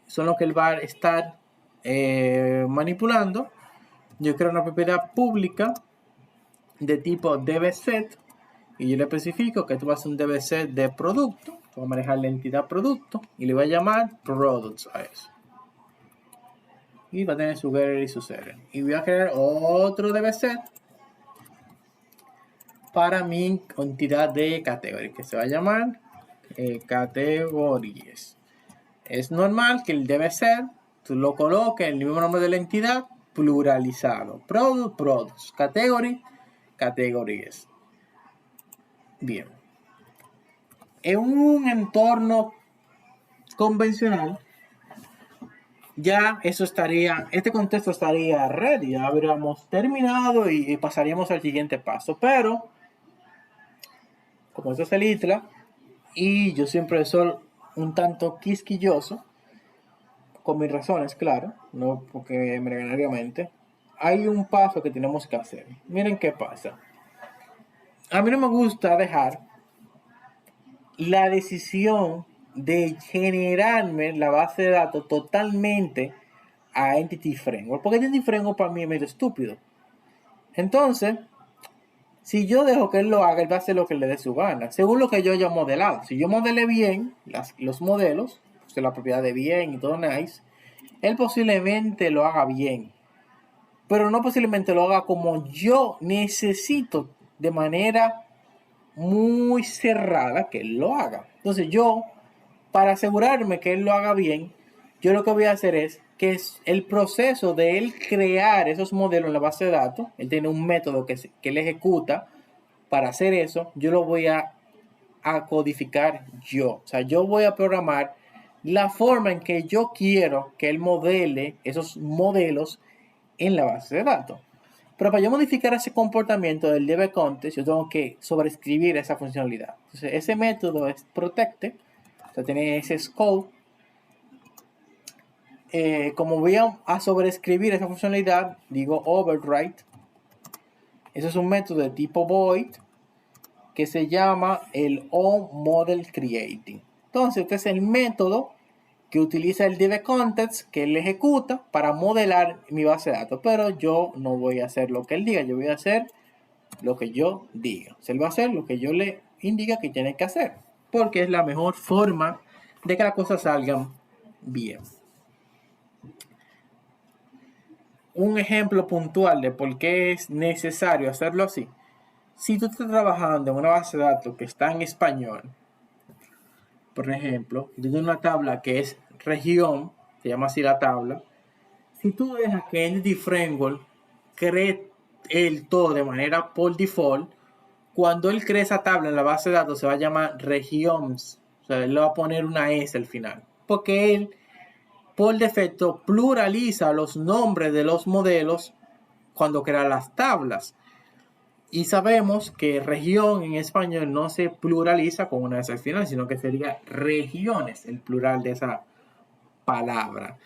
Speaker 1: son los que él va a estar manipulando, yo creo una propiedad pública de tipo dbset, y yo le especifico que esto va a ser un dbset de producto. Voy a manejar la entidad producto y le voy a llamar products a eso, y va a tener su getter y su setter. Y voy a crear otro dbset para mi entidad de category, que se va a llamar categories. Es normal que el dbset tú lo coloques en el mismo nombre de la entidad, pluralizado. Product, products. Category, categories. Bien. En un entorno convencional, ya eso estaría, este contexto estaría ready, ya habríamos terminado y pasaríamos al siguiente paso. Pero, como esto es el ITLA, y yo siempre soy un tanto quisquilloso, con mis razones, claro, no porque me ganaría mente, hay un paso que tenemos que hacer. Miren qué pasa. A mí no me gusta dejar la decisión de generarme la base de datos totalmente a Entity Framework, porque Entity Framework para mí es medio estúpido. Entonces, si yo dejo que él lo haga, él va a hacer lo que le dé su gana, según lo que yo haya modelado. Si yo modelé bien los modelos, pues la propiedad de bien y todo nice, él posiblemente lo haga bien, pero no posiblemente lo haga como yo necesito, de manera muy cerrada que él lo haga. Entonces yo, para asegurarme que él lo haga bien, yo lo que voy a hacer es que es el proceso de él crear esos modelos en la base de datos. Él tiene un método que él ejecuta para hacer eso. Yo lo voy a codificar yo. O sea, yo voy a programar la forma en que yo quiero que él modele esos modelos en la base de datos. Pero para yo modificar ese comportamiento del DB-Context, yo tengo que sobreescribir esa funcionalidad. Entonces, ese método es protected. O sea, tiene ese scope. Como voy a sobreescribir esa funcionalidad, digo overwrite. Eso es un método de tipo void que se llama el onModelCreating. Entonces, este es el método que utiliza el DB-Context, que él ejecuta para modelar mi base de datos. Pero yo no voy a hacer lo que él diga, yo voy a hacer lo que yo diga. O sea, él va a hacer lo que yo le indica que tiene que hacer, porque es la mejor forma de que las cosas salgan bien. Un ejemplo puntual de por qué es necesario hacerlo así. Si tú estás trabajando en una base de datos que está en español, por ejemplo, yo tengo una tabla que es región, se llama así la tabla. Si tú dejas que Entity Framework cree el todo de manera por default, cuando él cree esa tabla en la base de datos se va a llamar regions. O sea, él le va a poner una S al final. Porque él, por defecto, pluraliza los nombres de los modelos cuando crea las tablas. Y sabemos que región en español no se pluraliza con una S al final, sino que sería regiones, el plural de esa palabra.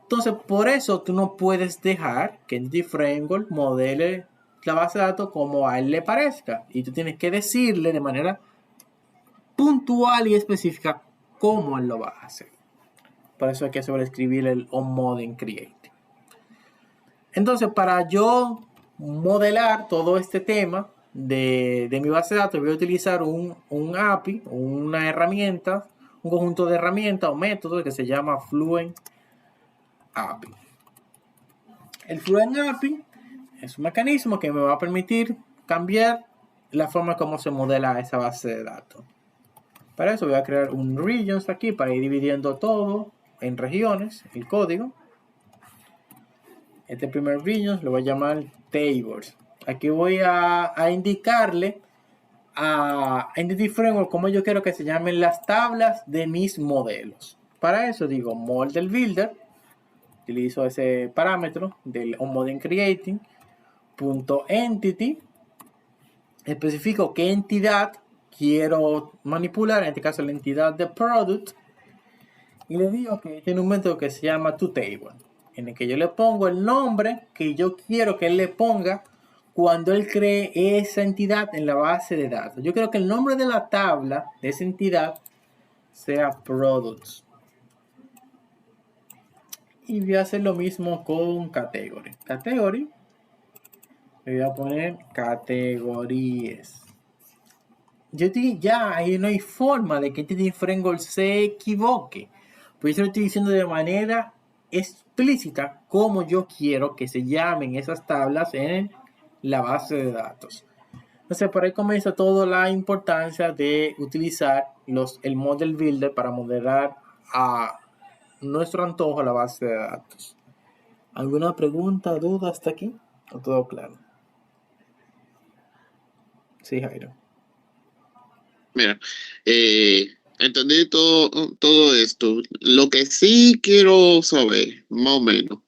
Speaker 1: Entonces, por eso tú no puedes dejar que Entity Framework modele la base de datos como a él le parezca. Y tú tienes que decirle de manera puntual y específica cómo él lo va a hacer. Por eso hay que sobreescribir el onModel create. Entonces, para yo modelar todo este tema de mi base de datos, voy a utilizar un API, una herramienta, un conjunto de herramientas o métodos que se llama Fluent API. El Fluent API es un mecanismo que me va a permitir cambiar la forma como se modela esa base de datos. Para eso voy a crear un regions aquí para ir dividiendo todo en regiones, el código. Este primer regions lo voy a llamar tables. Aquí voy a indicarle a Entity Framework cómo yo quiero que se llamen las tablas de mis modelos. Para eso digo model builder, utilizo ese parámetro del onModel creating, .entity, especifico qué entidad quiero manipular, en este caso la entidad de product, y le digo que tiene un método que se llama toTable, en el que yo le pongo el nombre que yo quiero que él le ponga cuando él cree esa entidad en la base de datos. Yo quiero que el nombre de la tabla de esa entidad sea products. Y voy a hacer lo mismo con category. Category, le voy a poner categorías. Yo digo, ya ahí no hay forma de que Entity Framework se equivoque. Pues yo lo estoy diciendo de manera explícita cómo yo quiero que se llamen esas tablas en la base de datos. Entonces por ahí comienza toda la importancia de utilizar el Model Builder para modelar a nuestro antojo la base de datos. ¿Alguna pregunta, duda hasta aquí? ¿O todo claro? Sí, Jairo.
Speaker 4: Mira, entendí todo esto. Lo que sí quiero saber, más o menos,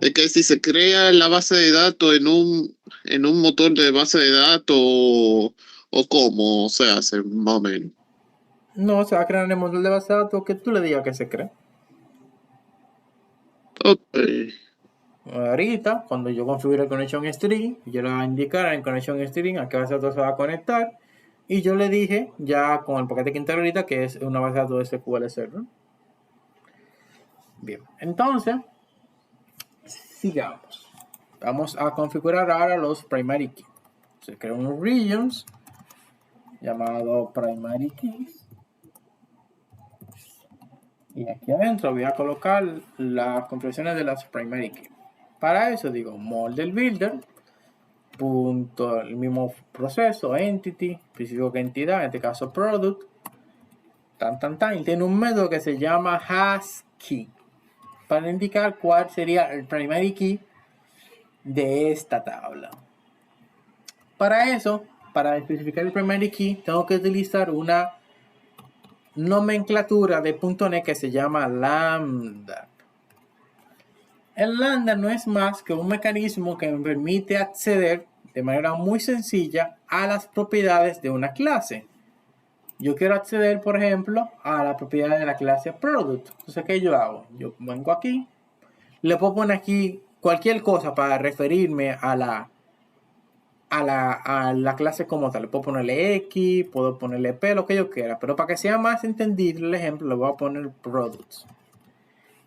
Speaker 4: es que si se crea la base de datos en un motor de base de datos o cómo se hace, más o menos.
Speaker 1: No, se va a crear en el modelo de base de datos que tú le digas que se cree.
Speaker 4: Ok.
Speaker 1: Ahorita, cuando yo configure el connection string, yo le voy a indicar en connection string a qué base de datos se va a conectar. Y yo le dije ya con el paquete que integra ahorita que es una base de datos SQL Server. Bien, entonces, sigamos. Vamos a configurar ahora los primary keys. Se crea un regions llamado primary keys. Y aquí adentro voy a colocar las configuraciones de las primary keys. Para eso digo model builder, punto, el mismo proceso, entity, específico que entidad, en este caso product, y tiene un método que se llama hasKey para indicar cuál sería el primary key de esta tabla. Para eso, para especificar el primary key, tengo que utilizar una nomenclatura de .NET que se llama lambda. El lambda no es más que un mecanismo que me permite acceder de manera muy sencilla a las propiedades de una clase. Yo quiero acceder, por ejemplo, a la propiedad de la clase product. Entonces, ¿qué yo hago? Yo vengo aquí, le puedo poner aquí cualquier cosa para referirme a la clase como tal. Le puedo ponerle X, puedo ponerle P, lo que yo quiera. Pero para que sea más entendible el ejemplo, le voy a poner products.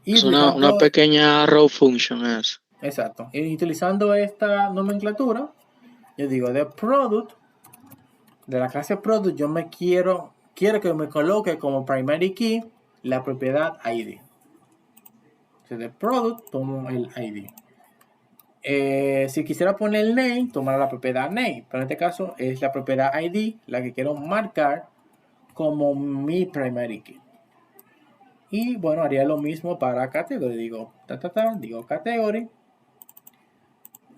Speaker 1: Y
Speaker 3: Es una pequeña row function es.
Speaker 1: Exacto. Y utilizando esta nomenclatura, yo digo de product, de la clase product, yo quiero que me coloque como primary key la propiedad ID. Entonces de product tomo el ID. Si quisiera poner el name, tomar la propiedad name, pero en este caso es la propiedad ID la que quiero marcar como mi primary key. Y bueno, haría lo mismo para category. Digo, digo category.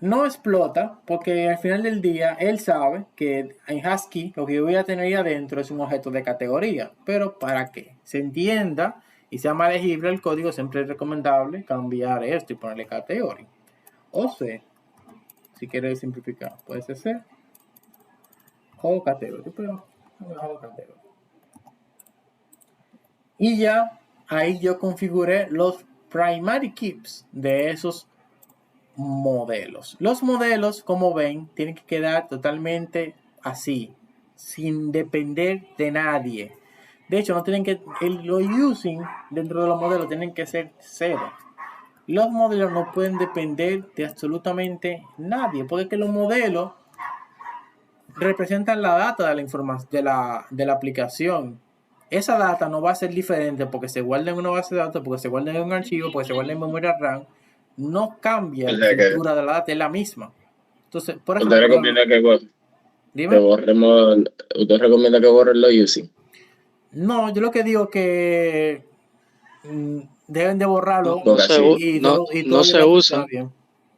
Speaker 1: No explota porque al final del día él sabe que en Husky lo que yo voy a tener ahí adentro es un objeto de categoría. Pero para que se entienda y sea más legible el código, siempre es recomendable cambiar esto y ponerle category. O sea, si quieres simplificar, puede ser o category, pero o category. Y ya ahí yo configuré los primary keys de esos modelos. Los modelos, como ven, tienen que quedar totalmente así, sin depender de nadie. De hecho, no tienen que los using dentro de los modelos tienen que ser 0. Los modelos no pueden depender de absolutamente nadie, porque los modelos representan la data de la información de la aplicación. Esa data no va a ser diferente porque se guarda en una base de datos, porque se guarda en un archivo, porque se guarda en memoria RAM. No cambia
Speaker 2: O
Speaker 1: la
Speaker 2: sea que
Speaker 1: estructura de la data, es la misma. Entonces, por eso
Speaker 2: usted
Speaker 1: nosotros
Speaker 2: recomienda que
Speaker 1: dime.
Speaker 2: borremos, usted recomienda que borren los using.
Speaker 1: No, yo lo que digo que deben de borrarlo
Speaker 3: No
Speaker 2: Porque
Speaker 3: se,
Speaker 2: así,
Speaker 1: y
Speaker 3: no,
Speaker 1: todo, y
Speaker 3: no
Speaker 1: todo
Speaker 3: se
Speaker 1: irá a funcionar
Speaker 3: usan.
Speaker 1: bien.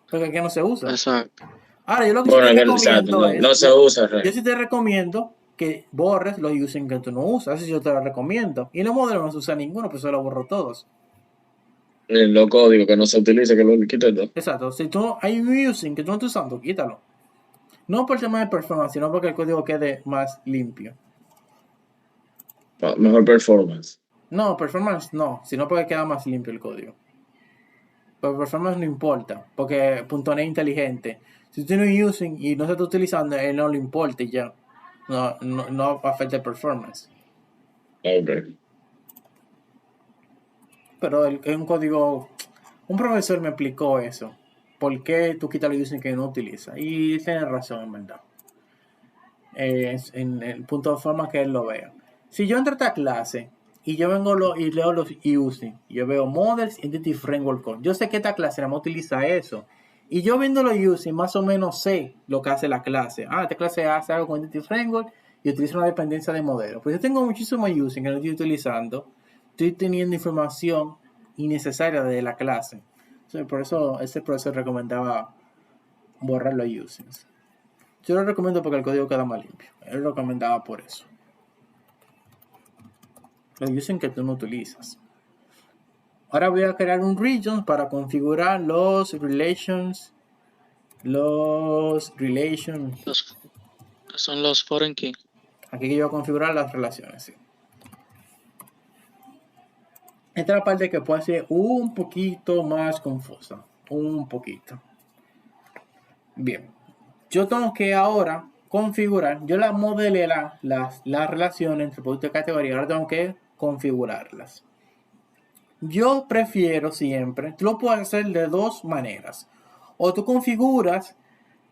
Speaker 1: Porque aquí no se usa.
Speaker 3: Exacto.
Speaker 1: Ahora, yo lo que sí
Speaker 2: bueno,
Speaker 1: te
Speaker 2: exacto,
Speaker 1: recomiendo
Speaker 2: no,
Speaker 1: es,
Speaker 2: no se usa,
Speaker 1: yo sí te recomiendo que borres los using que tú no usas. Eso yo te lo recomiendo. Y en los modelos no se usa ninguno, pues yo los borro todos.
Speaker 2: los códigos que no se utiliza, que lo quiten, ¿no?
Speaker 1: Exacto. Si tú hay un using que tú no estás usando, quítalo. No por el tema de performance, sino porque el código quede más limpio.
Speaker 2: Mejor performance.
Speaker 1: No, performance no, sino porque queda más limpio el código. Pero performance no importa, porque .NET es inteligente. Si tú tienes un using y no se está utilizando, él no le importa y ya. No afecta el performance.
Speaker 2: Okay.
Speaker 1: Pero es un código. Un profesor me explicó eso. ¿Por qué tú quitas los using que no utilizas? Y tiene razón, en verdad. En el punto de forma que él lo vea. Si yo entro a esta clase y yo vengo y leo los using, yo veo Models Entity Framework Code. Yo sé que esta clase nada más utiliza eso. Y yo viendo los using, más o menos sé lo que hace la clase. Esta clase hace algo con Entity Framework y utiliza una dependencia de modelo. Pues yo tengo muchísimos using que no estoy utilizando. Estoy teniendo información innecesaria de la clase. Por eso ese profesor recomendaba borrar los usings. Yo lo recomiendo porque el código queda más limpio. Él lo recomendaba por eso. Los using que tú no utilizas. Ahora voy a crear un region para configurar los relations.
Speaker 3: Son los foreign key.
Speaker 1: Aquí yo voy a configurar las relaciones. Sí. Esta es la parte que puede ser un poquito más confusa. Un poquito. Bien. Yo tengo que ahora configurar. Yo la modelé las relaciones entre producto y categoría. Ahora tengo que configurarlas. Yo prefiero siempre, tú lo puedes hacer de dos maneras. O tú configuras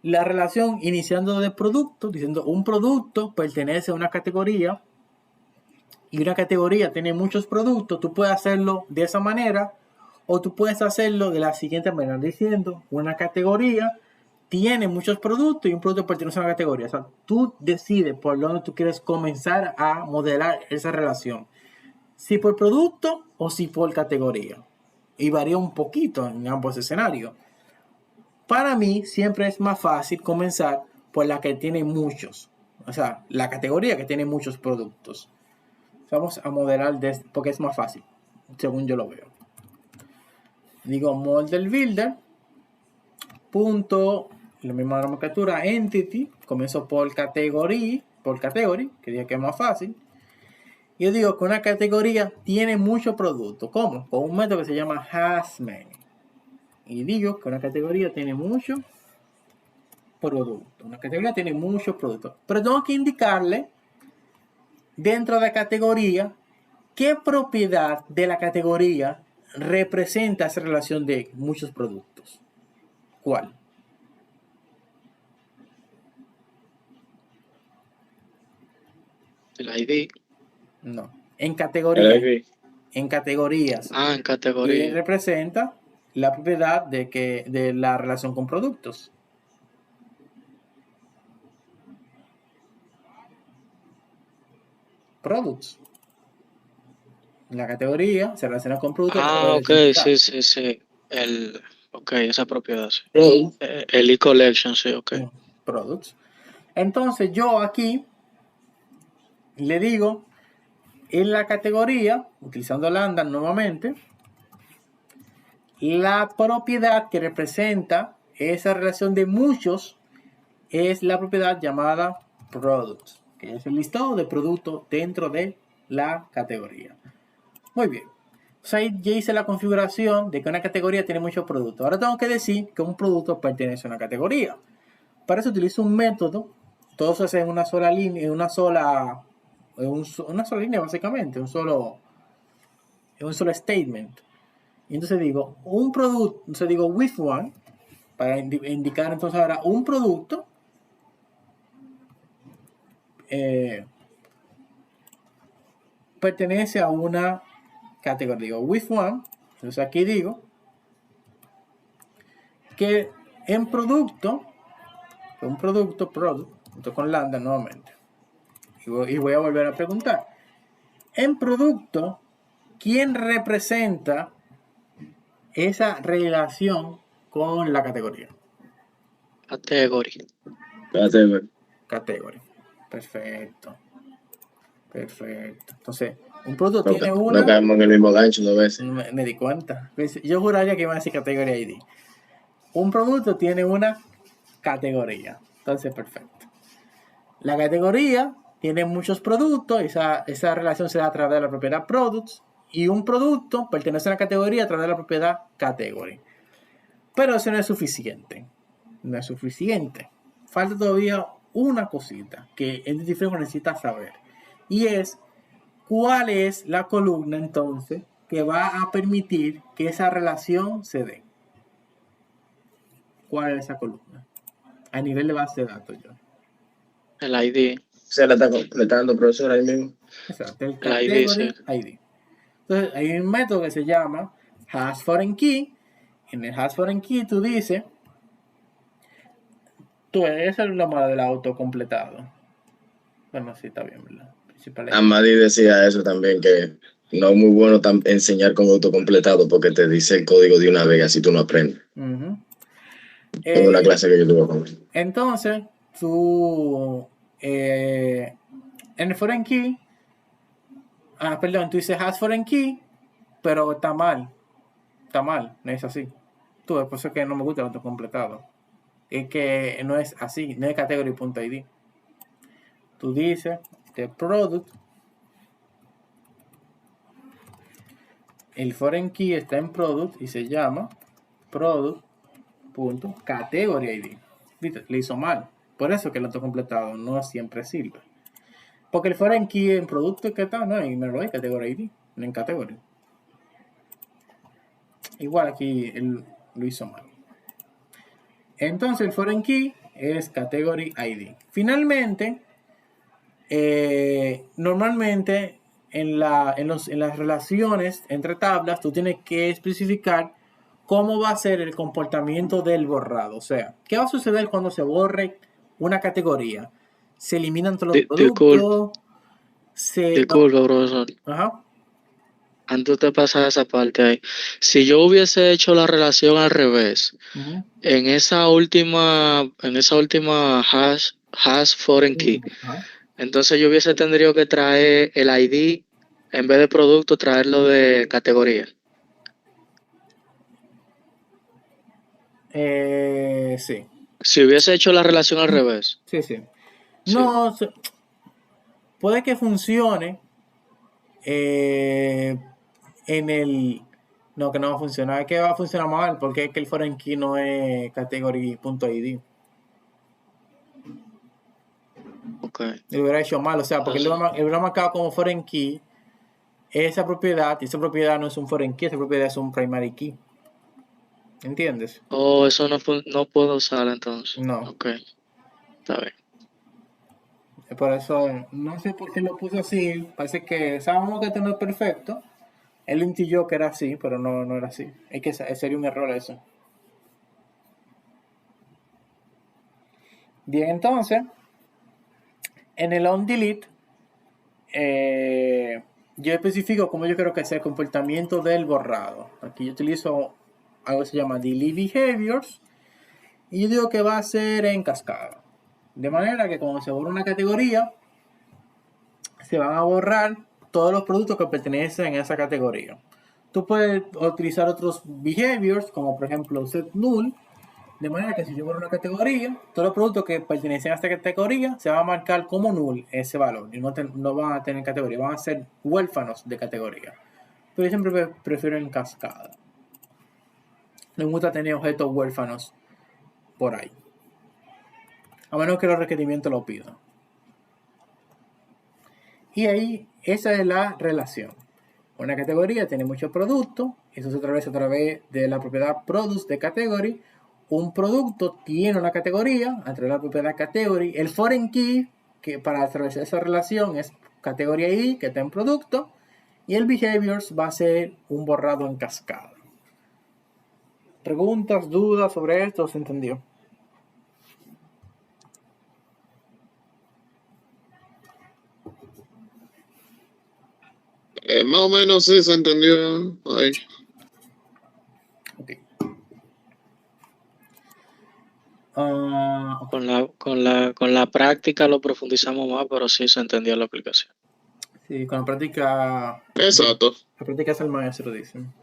Speaker 1: la relación iniciando de producto, diciendo un producto pertenece a una categoría y una categoría tiene muchos productos. Tú puedes hacerlo de esa manera o tú puedes hacerlo de la siguiente manera, diciendo una categoría tiene muchos productos y un producto pertenece a una categoría. O sea, tú decides por dónde tú quieres comenzar a modelar esa relación. Si por producto o si por categoría. Y varía un poquito en ambos escenarios. Para mí siempre es más fácil comenzar por la que tiene muchos. O sea, la categoría que tiene muchos productos. Vamos a modelar porque es más fácil, según yo lo veo. Digo model builder. Punto, la misma nomenclatura, entity. Comienzo por category, que diga que es más fácil. Yo digo que una categoría tiene muchos productos. ¿Cómo? Con un método que se llama hasMany. Y digo que una categoría tiene muchos productos. Una categoría tiene muchos productos. Pero tengo que indicarle dentro de la categoría qué propiedad de la categoría representa esa relación de muchos productos. ¿Cuál?
Speaker 3: El ID.
Speaker 1: No. En categorías.
Speaker 2: El ID.
Speaker 1: En categorías.
Speaker 3: En
Speaker 1: Y
Speaker 3: categoría.
Speaker 1: representa la propiedad de la relación con productos. Products. La categoría se relaciona con productos.
Speaker 3: Ok, sí. Ok, esa propiedad, sí.
Speaker 2: Pro.
Speaker 3: El e-collection, sí, ok.
Speaker 1: Products. Entonces yo aquí le digo en la categoría, utilizando lambda nuevamente, la propiedad que representa esa relación de muchos es la propiedad llamada products, que es el listado de productos dentro de la categoría. Muy bien. Entonces ahí ya hice la configuración de que una categoría tiene muchos productos. Ahora tengo que decir que un producto pertenece a una categoría. Para eso utilizo un método. Todo se hace en una sola línea, en una sola línea básicamente, un solo statement. Y entonces digo, un producto, entonces digo with one, para indicar entonces ahora un producto pertenece a una categoría. Digo with one, entonces aquí digo que en producto, un producto, product, con lambda nuevamente. Y voy a volver a preguntar. En producto, ¿quién representa esa relación con la categoría?
Speaker 3: Category.
Speaker 1: Category. Perfecto. Entonces, un producto
Speaker 2: No,
Speaker 1: tiene
Speaker 2: no
Speaker 1: una.
Speaker 2: caemos en el mismo gancho 2 veces.
Speaker 1: Me di cuenta. Yo juraría que iba a decir categoría ID. Un producto tiene una categoría. Entonces, perfecto. La categoría tiene muchos productos. Esa relación se da a través de la propiedad products. Y un producto pertenece a una categoría a través de la propiedad category. Pero eso no es suficiente. No es suficiente. Falta todavía una cosita que Entity necesita saber. Y es cuál es la columna entonces que va a permitir que esa relación se dé. ¿Cuál es esa columna? A nivel de base de datos yo.
Speaker 3: El ID.
Speaker 2: Se le está dando profesor ahí mismo.
Speaker 1: Exacto, el
Speaker 3: El ID,
Speaker 1: category
Speaker 3: sí.
Speaker 1: ID. Entonces hay un método que se llama hashForeignKey. En el hashForeignKey tú dices, esa es la moda del autocompletado. Bueno, sí, está bien, ¿verdad?
Speaker 2: Amadi decía eso también, que no es muy bueno enseñar con autocompletado porque te dice el código de una vez, así tú no aprendes. En una clase que yo tuve con él.
Speaker 1: Entonces, tú en el foreign key, tú dices has foreign key, pero está mal, no es así. Tú, por eso es que no me gusta el autocompletado. Es que no es así, no es category.id. Tú dices the product, el foreign key está en product y se llama product.categoryID. ¿Viste? Le hizo mal. Por eso que el autocompletado no siempre sirve. Porque el foreign key en producto que está, no, y me lo doy category ID, no en category. Igual aquí él lo hizo mal. Entonces el foreign key es category ID. Finalmente, normalmente en las relaciones entre tablas tú tienes que especificar cómo va a ser el comportamiento del borrado. O sea, ¿qué va a suceder cuando se borre una categoría? Se eliminan todos los productos.
Speaker 3: Disculpa, profesor.
Speaker 1: Ajá.
Speaker 3: Antes de pasar a esa parte ahí, si yo hubiese hecho la relación al revés, en esa última hash foreign key, entonces yo hubiese tendría que traer el ID en vez de producto, traerlo de categoría.
Speaker 1: Sí.
Speaker 3: Si hubiese hecho la relación al revés.
Speaker 1: Sí. No, puede que funcione en el... No, que no va a funcionar. Es que va a funcionar mal porque es que el foreign key no es category.id.
Speaker 3: Ok.
Speaker 1: Lo hubiera hecho mal, o sea, porque lo hubiera marcado como foreign key esa propiedad, y esa propiedad no es un foreign key, esa propiedad es un primary key. ¿Entiendes?
Speaker 3: Oh, eso no puedo usar entonces.
Speaker 1: No.
Speaker 3: Ok. Está bien.
Speaker 1: Por eso, no sé por qué lo puse así. Parece que sabemos que esto no es perfecto, Él intuyó que era así, pero no era así. Es que sería un error eso. Bien, entonces, en el onDelete, yo especifico cómo yo quiero que sea el comportamiento del borrado. Aquí yo utilizo algo que se llama delete behaviors y yo digo que va a ser en cascada. De manera que cuando se borra una categoría, se van a borrar todos los productos que pertenecen a esa categoría. Tú puedes utilizar otros behaviors, como por ejemplo set null, de manera que si yo borro una categoría, todos los productos que pertenecen a esta categoría se van a marcar como null ese valor y no van a tener categoría, van a ser huérfanos de categoría. Pero yo siempre prefiero en cascada. Me gusta tener objetos huérfanos por ahí, a menos que los requerimientos lo pidan. Y ahí, esa es la relación. Una categoría tiene muchos productos, eso se atraviesa a través de la propiedad product de category. Un producto tiene una categoría, a través de la propiedad category. El foreign key, que para atravesar esa relación es categoría ID, que está en producto. Y el behaviors va a ser un borrado en cascada. ¿Preguntas, dudas sobre esto? ¿Se entendió?
Speaker 4: Más o menos sí se entendió ahí.
Speaker 1: Ok.
Speaker 3: Con la práctica lo profundizamos más, pero sí se entendió la aplicación.
Speaker 1: Sí, con la práctica.
Speaker 4: Exacto.
Speaker 1: La práctica es el maestro, dicen.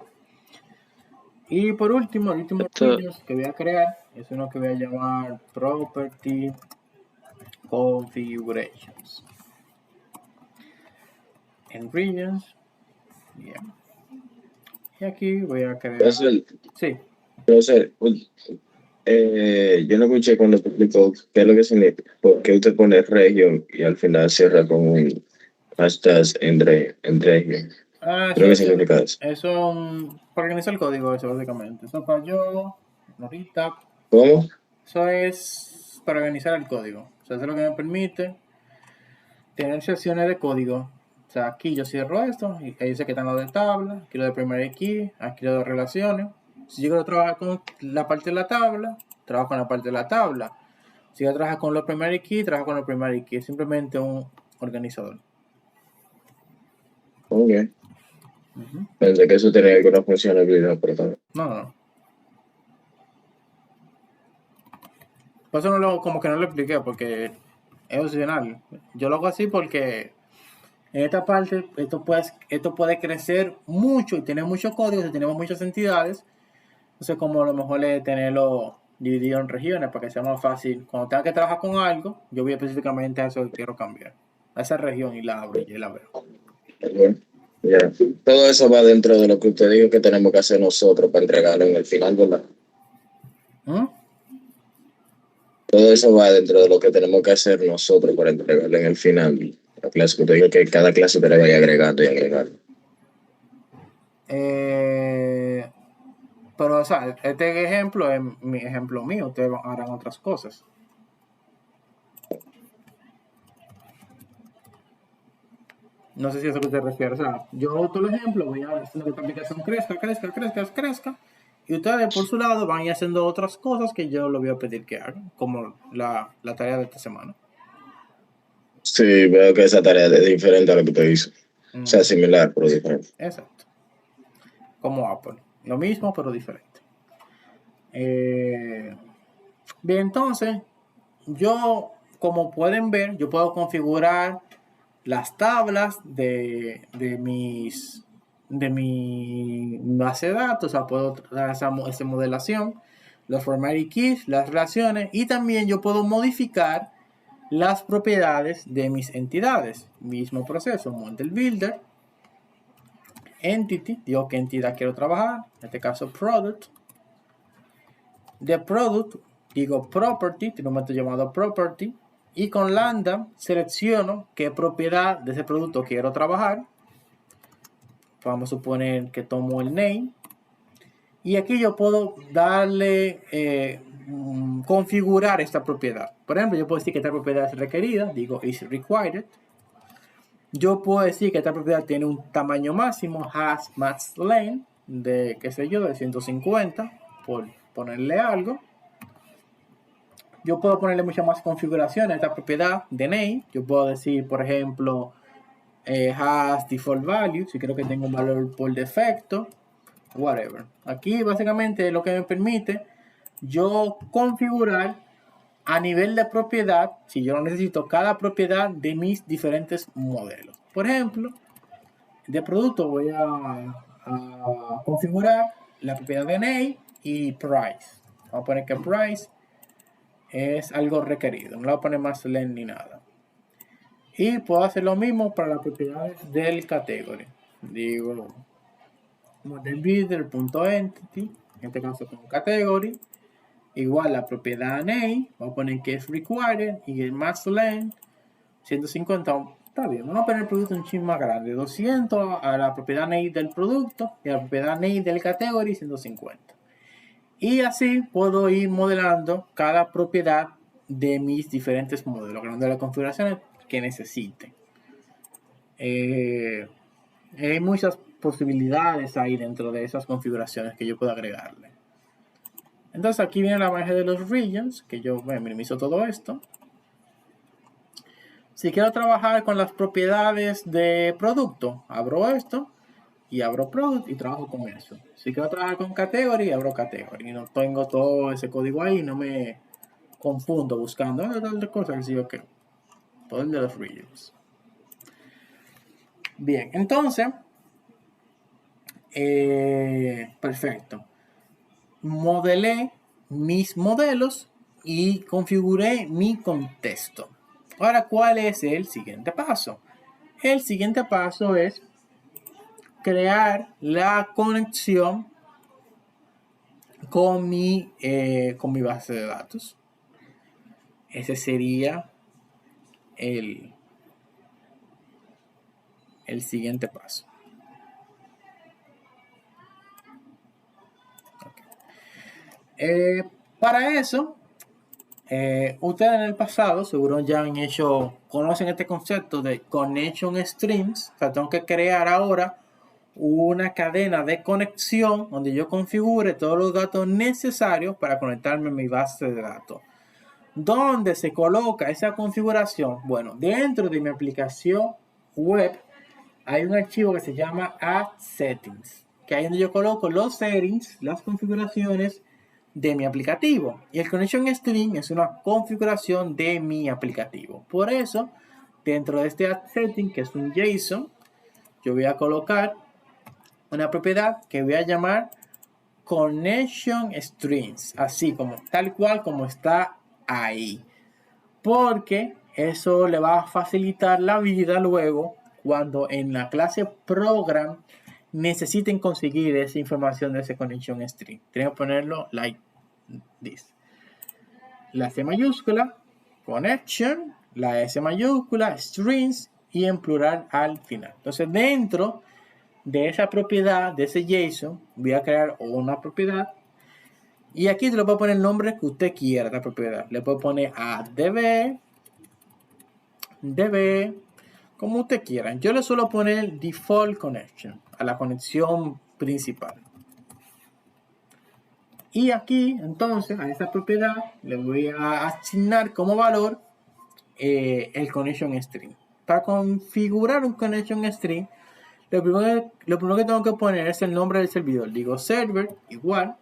Speaker 1: Y por último, el último
Speaker 3: Esto-
Speaker 1: regions que voy a crear es uno que voy a llamar Property Configurations. En regions, bien. Y aquí voy a crear. Sí,
Speaker 2: Entonces, yo no escuché cuando te explicó qué es lo que significa, por qué usted pone region y al final cierra con un hashtag en region. ¿Qué es lo que significa eso?
Speaker 1: eso para organizar el código, eso básicamente. Eso para yo, ahorita,
Speaker 2: ¿Cómo?
Speaker 1: eso es para organizar el código. O sea, eso es lo que me permite tener secciones de código. O sea, aquí yo cierro esto, y ahí dice que están los de tabla, aquí lo de primary key, aquí lo de relaciones. Si yo quiero trabajar con la parte de la tabla, trabajo con la parte de la tabla. Si yo trabajo con los primary key, trabajo con los primary key. Es simplemente un organizador.
Speaker 2: Ok. Pensé que eso tenía alguna funcionalidad, pero también.
Speaker 1: No. Por eso como que no lo expliqué, porque es opcional. Yo lo hago así porque en esta parte esto puede crecer mucho y tener muchos códigos y tenemos muchas entidades. Entonces, como lo mejor es tenerlo dividido en regiones para que sea más fácil. Cuando tenga que trabajar con algo, yo voy específicamente a eso que quiero cambiar. A esa región y la abro y la veo.
Speaker 2: Bueno, ya. Todo eso va dentro de lo que usted dijo que tenemos que hacer nosotros para entregarlo en el final, ¿verdad? Todo eso va dentro de lo que tenemos que hacer nosotros para entregarlo en el final. La clase que usted dijo que cada clase te la vaya agregando y agregando.
Speaker 1: Pero, o sea, este ejemplo es mi ejemplo mío. Ustedes harán otras cosas. No sé si es a eso que te refieres. O sea, yo otro ejemplo, voy a hacer que esta aplicación crezca. Y ustedes por su lado van a ir haciendo otras cosas que yo les voy a pedir que hagan, como la tarea de esta semana.
Speaker 2: Sí, veo que esa tarea es diferente a lo que usted hizo. O sea, similar, pero diferente.
Speaker 1: Exacto. Como Apple. Lo mismo, pero diferente. Bien, entonces, yo, como pueden ver, yo puedo configurar las tablas de mi base de datos. O sea, puedo dar esa modelación, los formatting keys, las relaciones, y también yo puedo modificar las propiedades de mis entidades. Mismo proceso, model builder, entity, digo qué entidad quiero trabajar, en este caso product. De product, digo property, tiene un método llamado property, y con lambda selecciono qué propiedad de ese producto quiero trabajar. Vamos a suponer que tomo el name, y aquí yo puedo darle, configurar esta propiedad. Por ejemplo, yo puedo decir que esta propiedad es requerida, digo is required, yo puedo decir que esta propiedad tiene un tamaño máximo, has max length, de, qué sé yo, de 150, por ponerle algo. Yo puedo ponerle muchas más configuraciones a esta propiedad de name. Yo puedo decir, por ejemplo, has default value, si creo que tengo un valor por defecto, whatever. Aquí básicamente lo que me permite yo configurar a nivel de propiedad, si yo necesito cada propiedad de mis diferentes modelos. Por ejemplo, de producto voy a configurar la propiedad de name y price. Vamos a poner que price es algo requerido, no le voy a poner más length ni nada. Y puedo hacer lo mismo para las propiedades del category. Digo, modelbuilder.entity, en este caso con category, igual la propiedad name, voy a poner que es required y el max length 150. Está bien, vamos a poner el producto un chin más grande, 200 a la propiedad name del producto y a la propiedad name del category 150. Y así puedo ir modelando cada propiedad de mis diferentes modelos, creando las configuraciones que necesite. Hay muchas posibilidades ahí dentro de esas configuraciones que yo puedo agregarle. Entonces aquí viene la magia de los regions, que yo minimizo todo esto. Si quiero trabajar con las propiedades de producto, abro esto y abro product y trabajo con eso. Si quiero trabajar con category, abro category. Y no tengo todo ese código ahí, no me confundo buscando otras cosas. Sí, ok. Todo el de los regions. Bien, entonces, perfecto. Modelé mis modelos y configuré mi contexto. Ahora, ¿cuál es el siguiente paso? El siguiente paso es crear la conexión con mi base de datos. Ese sería el siguiente paso. Okay. Para eso, ustedes en el pasado seguro ya conocen este concepto de connection streams. O sea, tengo que crear ahora una cadena de conexión donde yo configure todos los datos necesarios para conectarme a mi base de datos. ¿Dónde se coloca esa configuración? Bueno, dentro de mi aplicación web hay un archivo que se llama add settings, que ahí es donde yo coloco los settings, las configuraciones de mi aplicativo. Y el connection string es una configuración de mi aplicativo. Por eso, dentro de este add setting, que es un JSON, yo voy a colocar una propiedad que voy a llamar connection strings, así como tal cual como está ahí, porque eso le va a facilitar la vida luego cuando en la clase program necesiten conseguir esa información de ese connection string. Tienen que ponerlo like this: la C mayúscula, connection, la S mayúscula, strings y en plural al final. Entonces, dentro de esa propiedad, de ese JSON, voy a crear una propiedad y aquí le puedo poner el nombre que usted quiera a la propiedad. Le puedo poner a db, como usted quiera. Yo le suelo poner default connection a la conexión principal. Y aquí, entonces, a esta propiedad le voy a asignar como valor el connection string. Para configurar un connection string, lo primero que tengo que poner es el nombre del servidor. Digo server igual.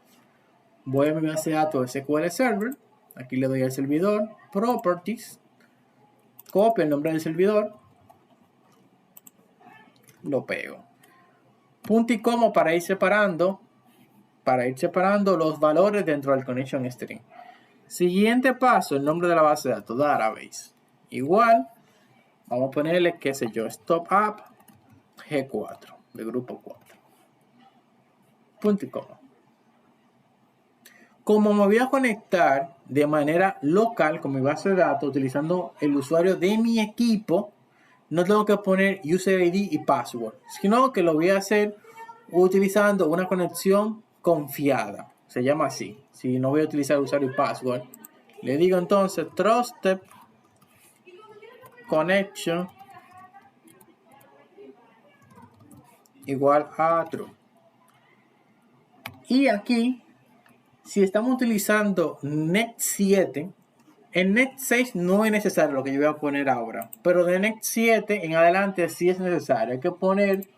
Speaker 1: Voy a mi base de datos SQL Server. Aquí le doy al servidor properties. Copio el nombre del servidor. Lo pego. Punto y coma para ir separando los valores dentro del connection string. Siguiente paso, el nombre de la base de datos, database. Igual, vamos a ponerle, qué sé yo, stop app G4, de grupo 4. Punto y coma. Como me voy a conectar de manera local con mi base de datos utilizando el usuario de mi equipo, no tengo que poner user ID y password, sino que lo voy a hacer utilizando una conexión confiada. Se llama así. Si no voy a utilizar usuario y password, le digo entonces trusted connection igual a true. Y aquí, si estamos utilizando Net 7, en Net 6 no es necesario lo que yo voy a poner ahora, pero de Net 7 en adelante sí es necesario. Hay que poner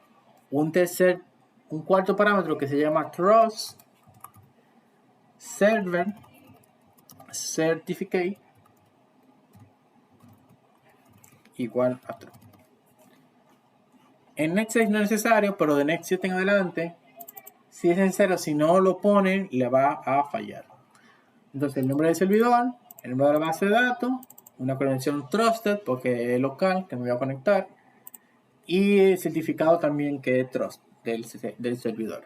Speaker 1: un cuarto parámetro que se llama Trust Server Certificate igual a true. En Net 6 no es necesario, pero de Net 7 en adelante sí es necesario. Si no lo ponen, le va a fallar. Entonces el nombre del servidor, el nombre de la base de datos, una conexión trusted porque es local que me voy a conectar, y el certificado también que es trust del servidor.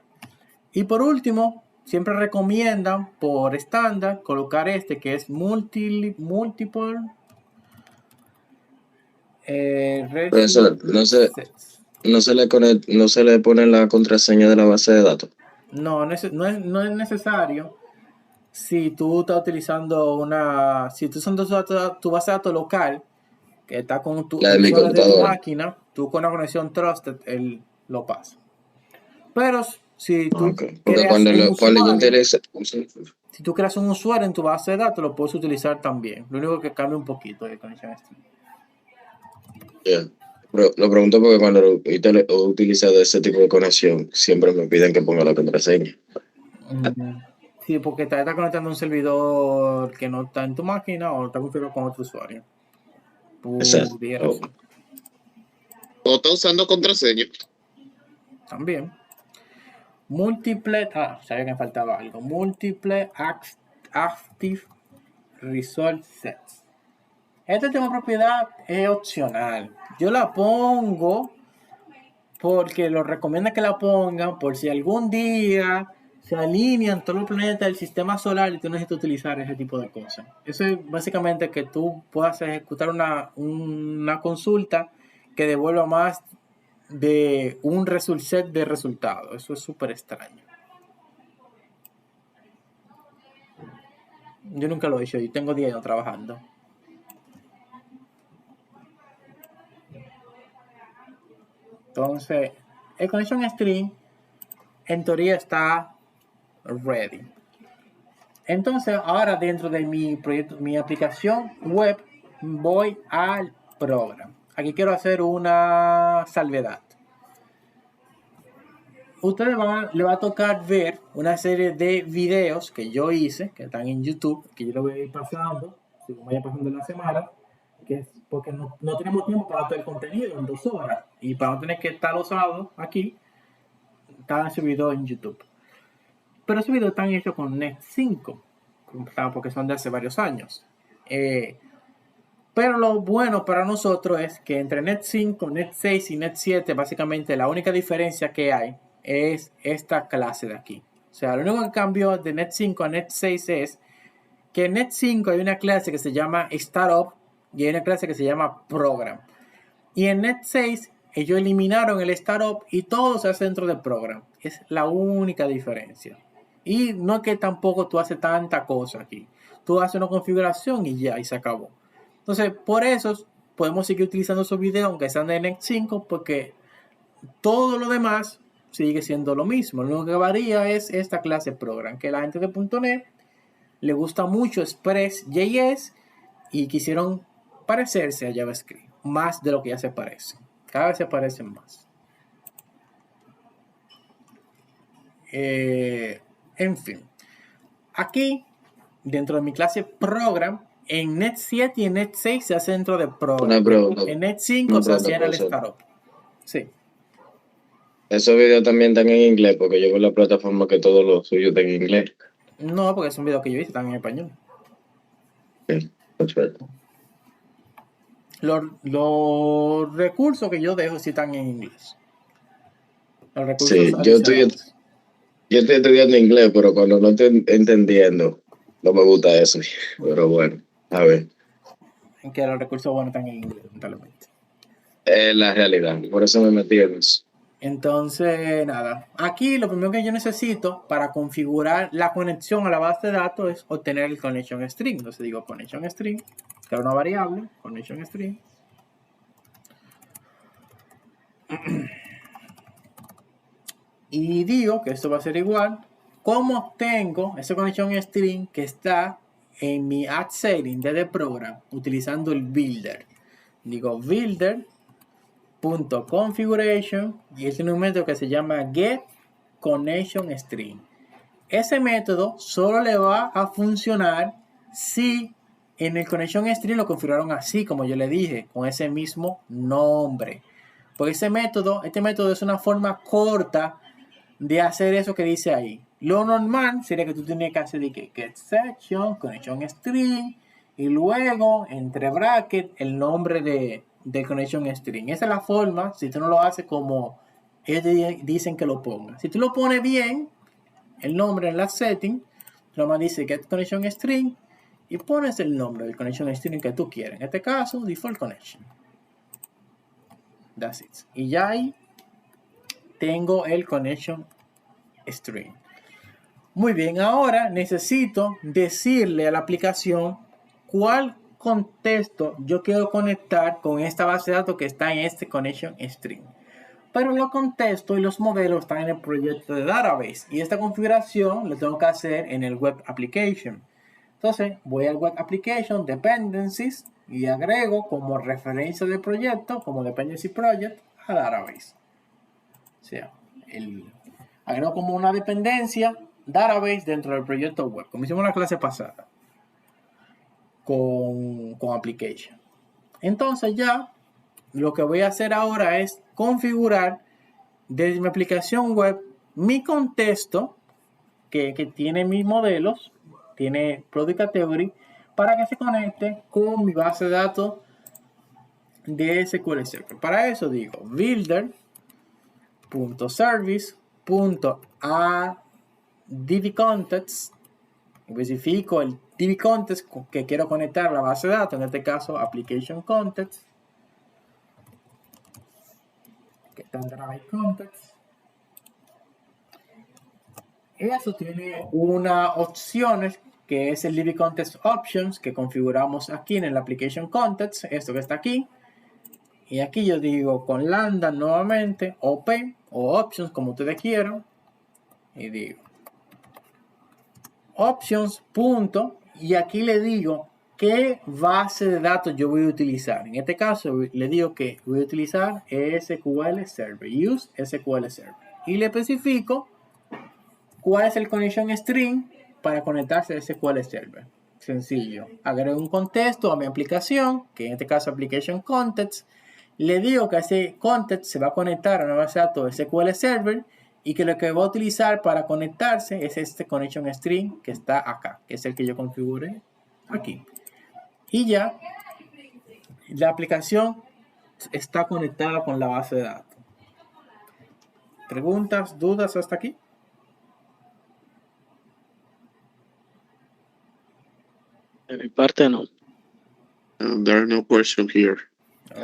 Speaker 1: Y por último, siempre recomiendan por estándar colocar este que es multiple
Speaker 2: Pero eso no se le pone la contraseña de la base de datos.
Speaker 1: No es necesario. Si tú estás utilizando si tú usas tu base de datos local, que está con
Speaker 2: La de mi
Speaker 1: usuario de tu
Speaker 2: computadora.
Speaker 1: máquina, tú con una conexión trusted, él lo pasa. Pero si tú
Speaker 2: Okay. Porque
Speaker 1: creas
Speaker 2: cuando
Speaker 1: un
Speaker 2: yo
Speaker 1: usuario,
Speaker 2: interesa,
Speaker 1: si tú creas un usuario en tu base de datos, lo puedes utilizar también. Lo único que cambia un poquito de conexión Steam.
Speaker 2: yeah. Pero lo pregunto porque cuando he utilizado ese tipo de conexión, siempre me piden que ponga la contraseña.
Speaker 1: Sí, porque te estás conectando a un servidor que no está en tu máquina o está configurado con otro usuario.
Speaker 2: Exacto.
Speaker 1: Pudiera ser.
Speaker 4: O está usando contraseña.
Speaker 1: También. Sabía que me faltaba algo. Multiple Active Resource Sets. Este tema de propiedad es opcional. Yo la pongo porque lo recomienda que la pongan por si algún día se alinean todos los planetas del sistema solar y tú necesitas utilizar ese tipo de cosas. Eso es básicamente que tú puedas ejecutar una consulta que devuelva más de un set de resultados. Eso es súper extraño. Yo nunca lo he hecho y tengo 10 años trabajando. Entonces, el Connection String en teoría está ready. Entonces, ahora dentro de mi proyecto, mi aplicación web, voy al programa. Aquí quiero hacer una salvedad. Ustedes le va a tocar ver una serie de videos que yo hice, que están en YouTube, que yo lo voy a ir pasando, según vaya pasando la semana, que es porque no tenemos tiempo para todo el contenido en 2 horas. Y para no tener que estar los sábados aquí, están subidos en YouTube. Pero esos videos están hechos con Net 5, porque son de hace varios años. Pero lo bueno para nosotros es que entre Net 5, Net 6 y Net 7, básicamente la única diferencia que hay es esta clase de aquí. O sea, lo único que cambió de Net 5 a Net 6 es que en Net 5 hay una clase que se llama Startup y hay una clase que se llama Program. Y en Net 6 ellos eliminaron el Startup y todo se hace dentro del Program. Es la única diferencia. Y no es que tampoco tú haces tanta cosa aquí. Tú haces una configuración y ya, y se acabó. Entonces, por eso podemos seguir utilizando esos videos, aunque sean de Net 5, porque todo lo demás sigue siendo lo mismo. Lo único que varía es esta clase Program, que la gente de .NET le gusta mucho Express.js y quisieron parecerse a JavaScript, más de lo que ya se parece. Cada vez se parecen más. En fin. Aquí, dentro de mi clase Program, en Net 7 y en Net 6 se hace dentro de Program. En Net 5 se hacía en el Startup. Sí.
Speaker 2: Esos videos también están en inglés, porque yo veo la plataforma que todos los suyos están en inglés.
Speaker 1: No, porque es un video que yo hice, están en español.
Speaker 2: Sí, perfecto.
Speaker 1: Los recursos que yo dejo sí están en inglés. Los recursos
Speaker 2: Sí, yo estoy estudiando inglés, pero cuando no estoy entendiendo, no me gusta eso. Pero bueno, a ver.
Speaker 1: Que los recursos buenos están en inglés, lamentablemente.
Speaker 2: Es la realidad, por eso me metí en eso.
Speaker 1: Entonces, nada. Aquí lo primero que yo necesito para configurar la conexión a la base de datos es obtener el connection string. Entonces digo connection string, que es una variable, connection string. y digo que esto va a ser igual. ¿Cómo obtengo esa conexión string que está en mi add setting de The Program utilizando el builder? Digo builder.configuration y es un método que se llama getConnectionString. Ese método solo le va a funcionar si en el connection string lo configuraron así, como yo le dije, con ese mismo nombre. Porque este método es una forma corta de hacer eso que dice ahí. Lo normal sería que tú tienes que hacer de que getSection, connection string y luego entre brackets el nombre del connection string. Esa es la forma, si tú no lo haces como ellos dicen que lo pongas. Si tú lo pones bien, el nombre en la setting, nomás dice get connection string y pones el nombre del connection string que tú quieres. En este caso, default connection. That's it. Y ya ahí tengo el connection string. Muy bien, ahora necesito decirle a la aplicación cuál contexto yo quiero conectar con esta base de datos que está en este connection string. Pero los contextos y los modelos están en el proyecto de database y esta configuración la tengo que hacer en el web application. Entonces voy al web application dependencies y agrego como referencia del proyecto, como dependency project, a database. O sea, agrego como una dependencia database dentro del proyecto web, como hicimos en la clase pasada con application. Entonces ya lo que voy a hacer ahora es configurar desde mi aplicación web mi contexto que tiene mis modelos, tiene product category, para que se conecte con mi base de datos de SQL Server. Para eso digo builder.service.addDBContext, especifico el DB context que quiero conectar a la base de datos, en este caso application context, que está en database context. Eso tiene unas opciones que es el DB context options que configuramos aquí en el application context, esto que está aquí. Y aquí yo digo con lambda nuevamente open o options como ustedes quieran y digo options punto y aquí le digo qué base de datos yo voy a utilizar. En este caso le digo que voy a utilizar SQL Server, use SQL Server y le especifico cuál es el connection string para conectarse a SQL Server. Sencillo, agrego un contexto a mi aplicación, que en este caso application context. Le digo que ese context se va a conectar a una base de datos SQL Server y que lo que va a utilizar para conectarse es este connection string que está acá, que es el que yo configure aquí. Y ya la aplicación está conectada con la base de datos. ¿Preguntas, dudas hasta aquí?
Speaker 3: De mi parte no.
Speaker 4: There are no questions here.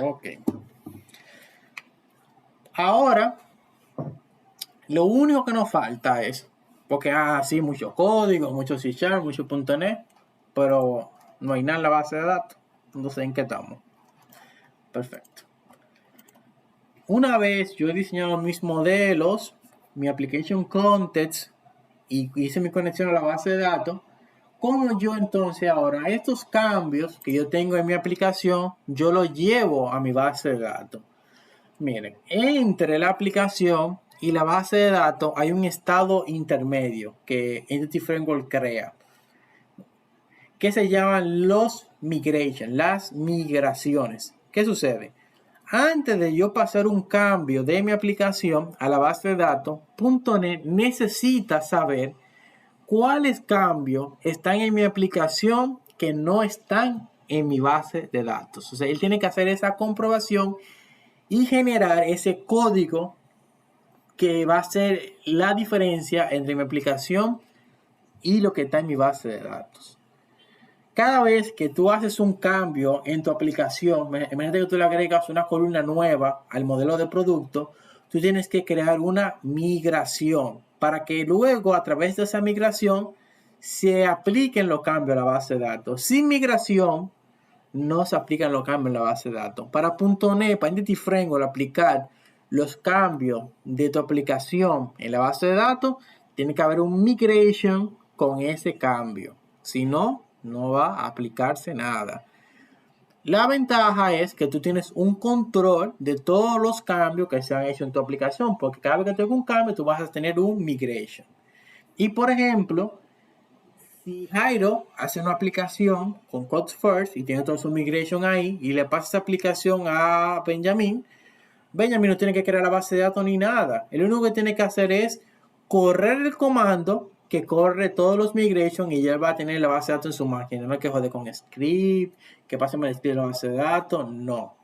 Speaker 1: Ok. Ahora, lo único que nos falta es, porque sí, mucho código, mucho C#, mucho .NET, pero no hay nada en la base de datos. Entonces, ¿en qué estamos? Perfecto. Una vez yo he diseñado mis modelos, mi application context y hice mi conexión a la base de datos, ¿cómo yo entonces ahora estos cambios que yo tengo en mi aplicación, yo los llevo a mi base de datos? Miren, entre la aplicación y la base de datos hay un estado intermedio que Entity Framework crea, que se llaman las migraciones. ¿Qué sucede? Antes de yo pasar un cambio de mi aplicación a la base de datos, .NET necesita saber cuáles cambios están en mi aplicación que no están en mi base de datos. O sea, él tiene que hacer esa comprobación y generar ese código que va a ser la diferencia entre mi aplicación y lo que está en mi base de datos. Cada vez que tú haces un cambio en tu aplicación, imagínate que tú le agregas una columna nueva al modelo de producto, tú tienes que crear una migración para que luego a través de esa migración se apliquen los cambios a la base de datos. Sin migración no se aplican los cambios en la base de datos. Para .NET, para Entity Framework, aplicar los cambios de tu aplicación en la base de datos, tiene que haber un migration con ese cambio. Si no, no va a aplicarse nada. La ventaja es que tú tienes un control de todos los cambios que se han hecho en tu aplicación, porque cada vez que tengas un cambio, tú vas a tener un migration. Y por ejemplo, si Jairo hace una aplicación con Codes First y tiene todo su migration ahí y le pasa esa aplicación a Benjamin no tiene que crear la base de datos ni nada. El único que tiene que hacer es correr el comando que corre todos los migration y ya va a tener la base de datos en su máquina. No hay que joder con script, que pase el script de la base de datos, no.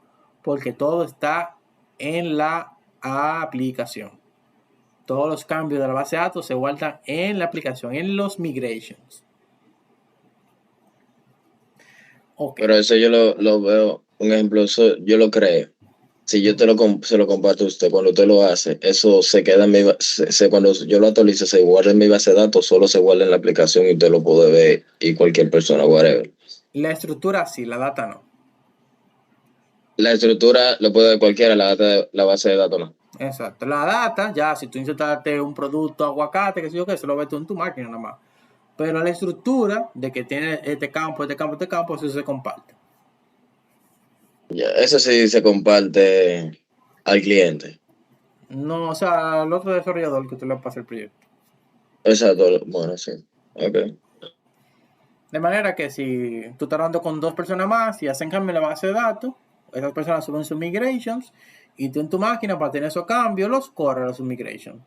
Speaker 1: Porque todo está en la aplicación. Todos los cambios de la base de datos se guardan en la aplicación, en los migrations.
Speaker 2: Okay. Pero eso yo lo veo, un ejemplo, eso yo lo creo. Si yo se lo comparto a usted, cuando usted lo hace, eso se queda en mi cuando yo lo actualizo, se guarda en mi base de datos, solo se guarda en la aplicación y usted lo puede ver y cualquier persona, whatever.
Speaker 1: La estructura sí, la data no.
Speaker 2: La estructura lo puede ver cualquiera, la base de datos no.
Speaker 1: Exacto. La data, ya, si tú insertaste un producto aguacate, que sé yo qué, eso lo ves tú en tu máquina nada más. Pero la estructura de que tiene este campo, eso se comparte.
Speaker 2: Ya, eso sí se comparte al cliente.
Speaker 1: No, o sea, al otro desarrollador que tú le pasa el proyecto.
Speaker 2: Exacto, bueno, sí. Ok.
Speaker 1: De manera que si tú estás hablando con 2 personas más y hacen cambio en la base de datos, esas personas suben sus migrations y tú en tu máquina para tener esos cambios los corres a sus migrations.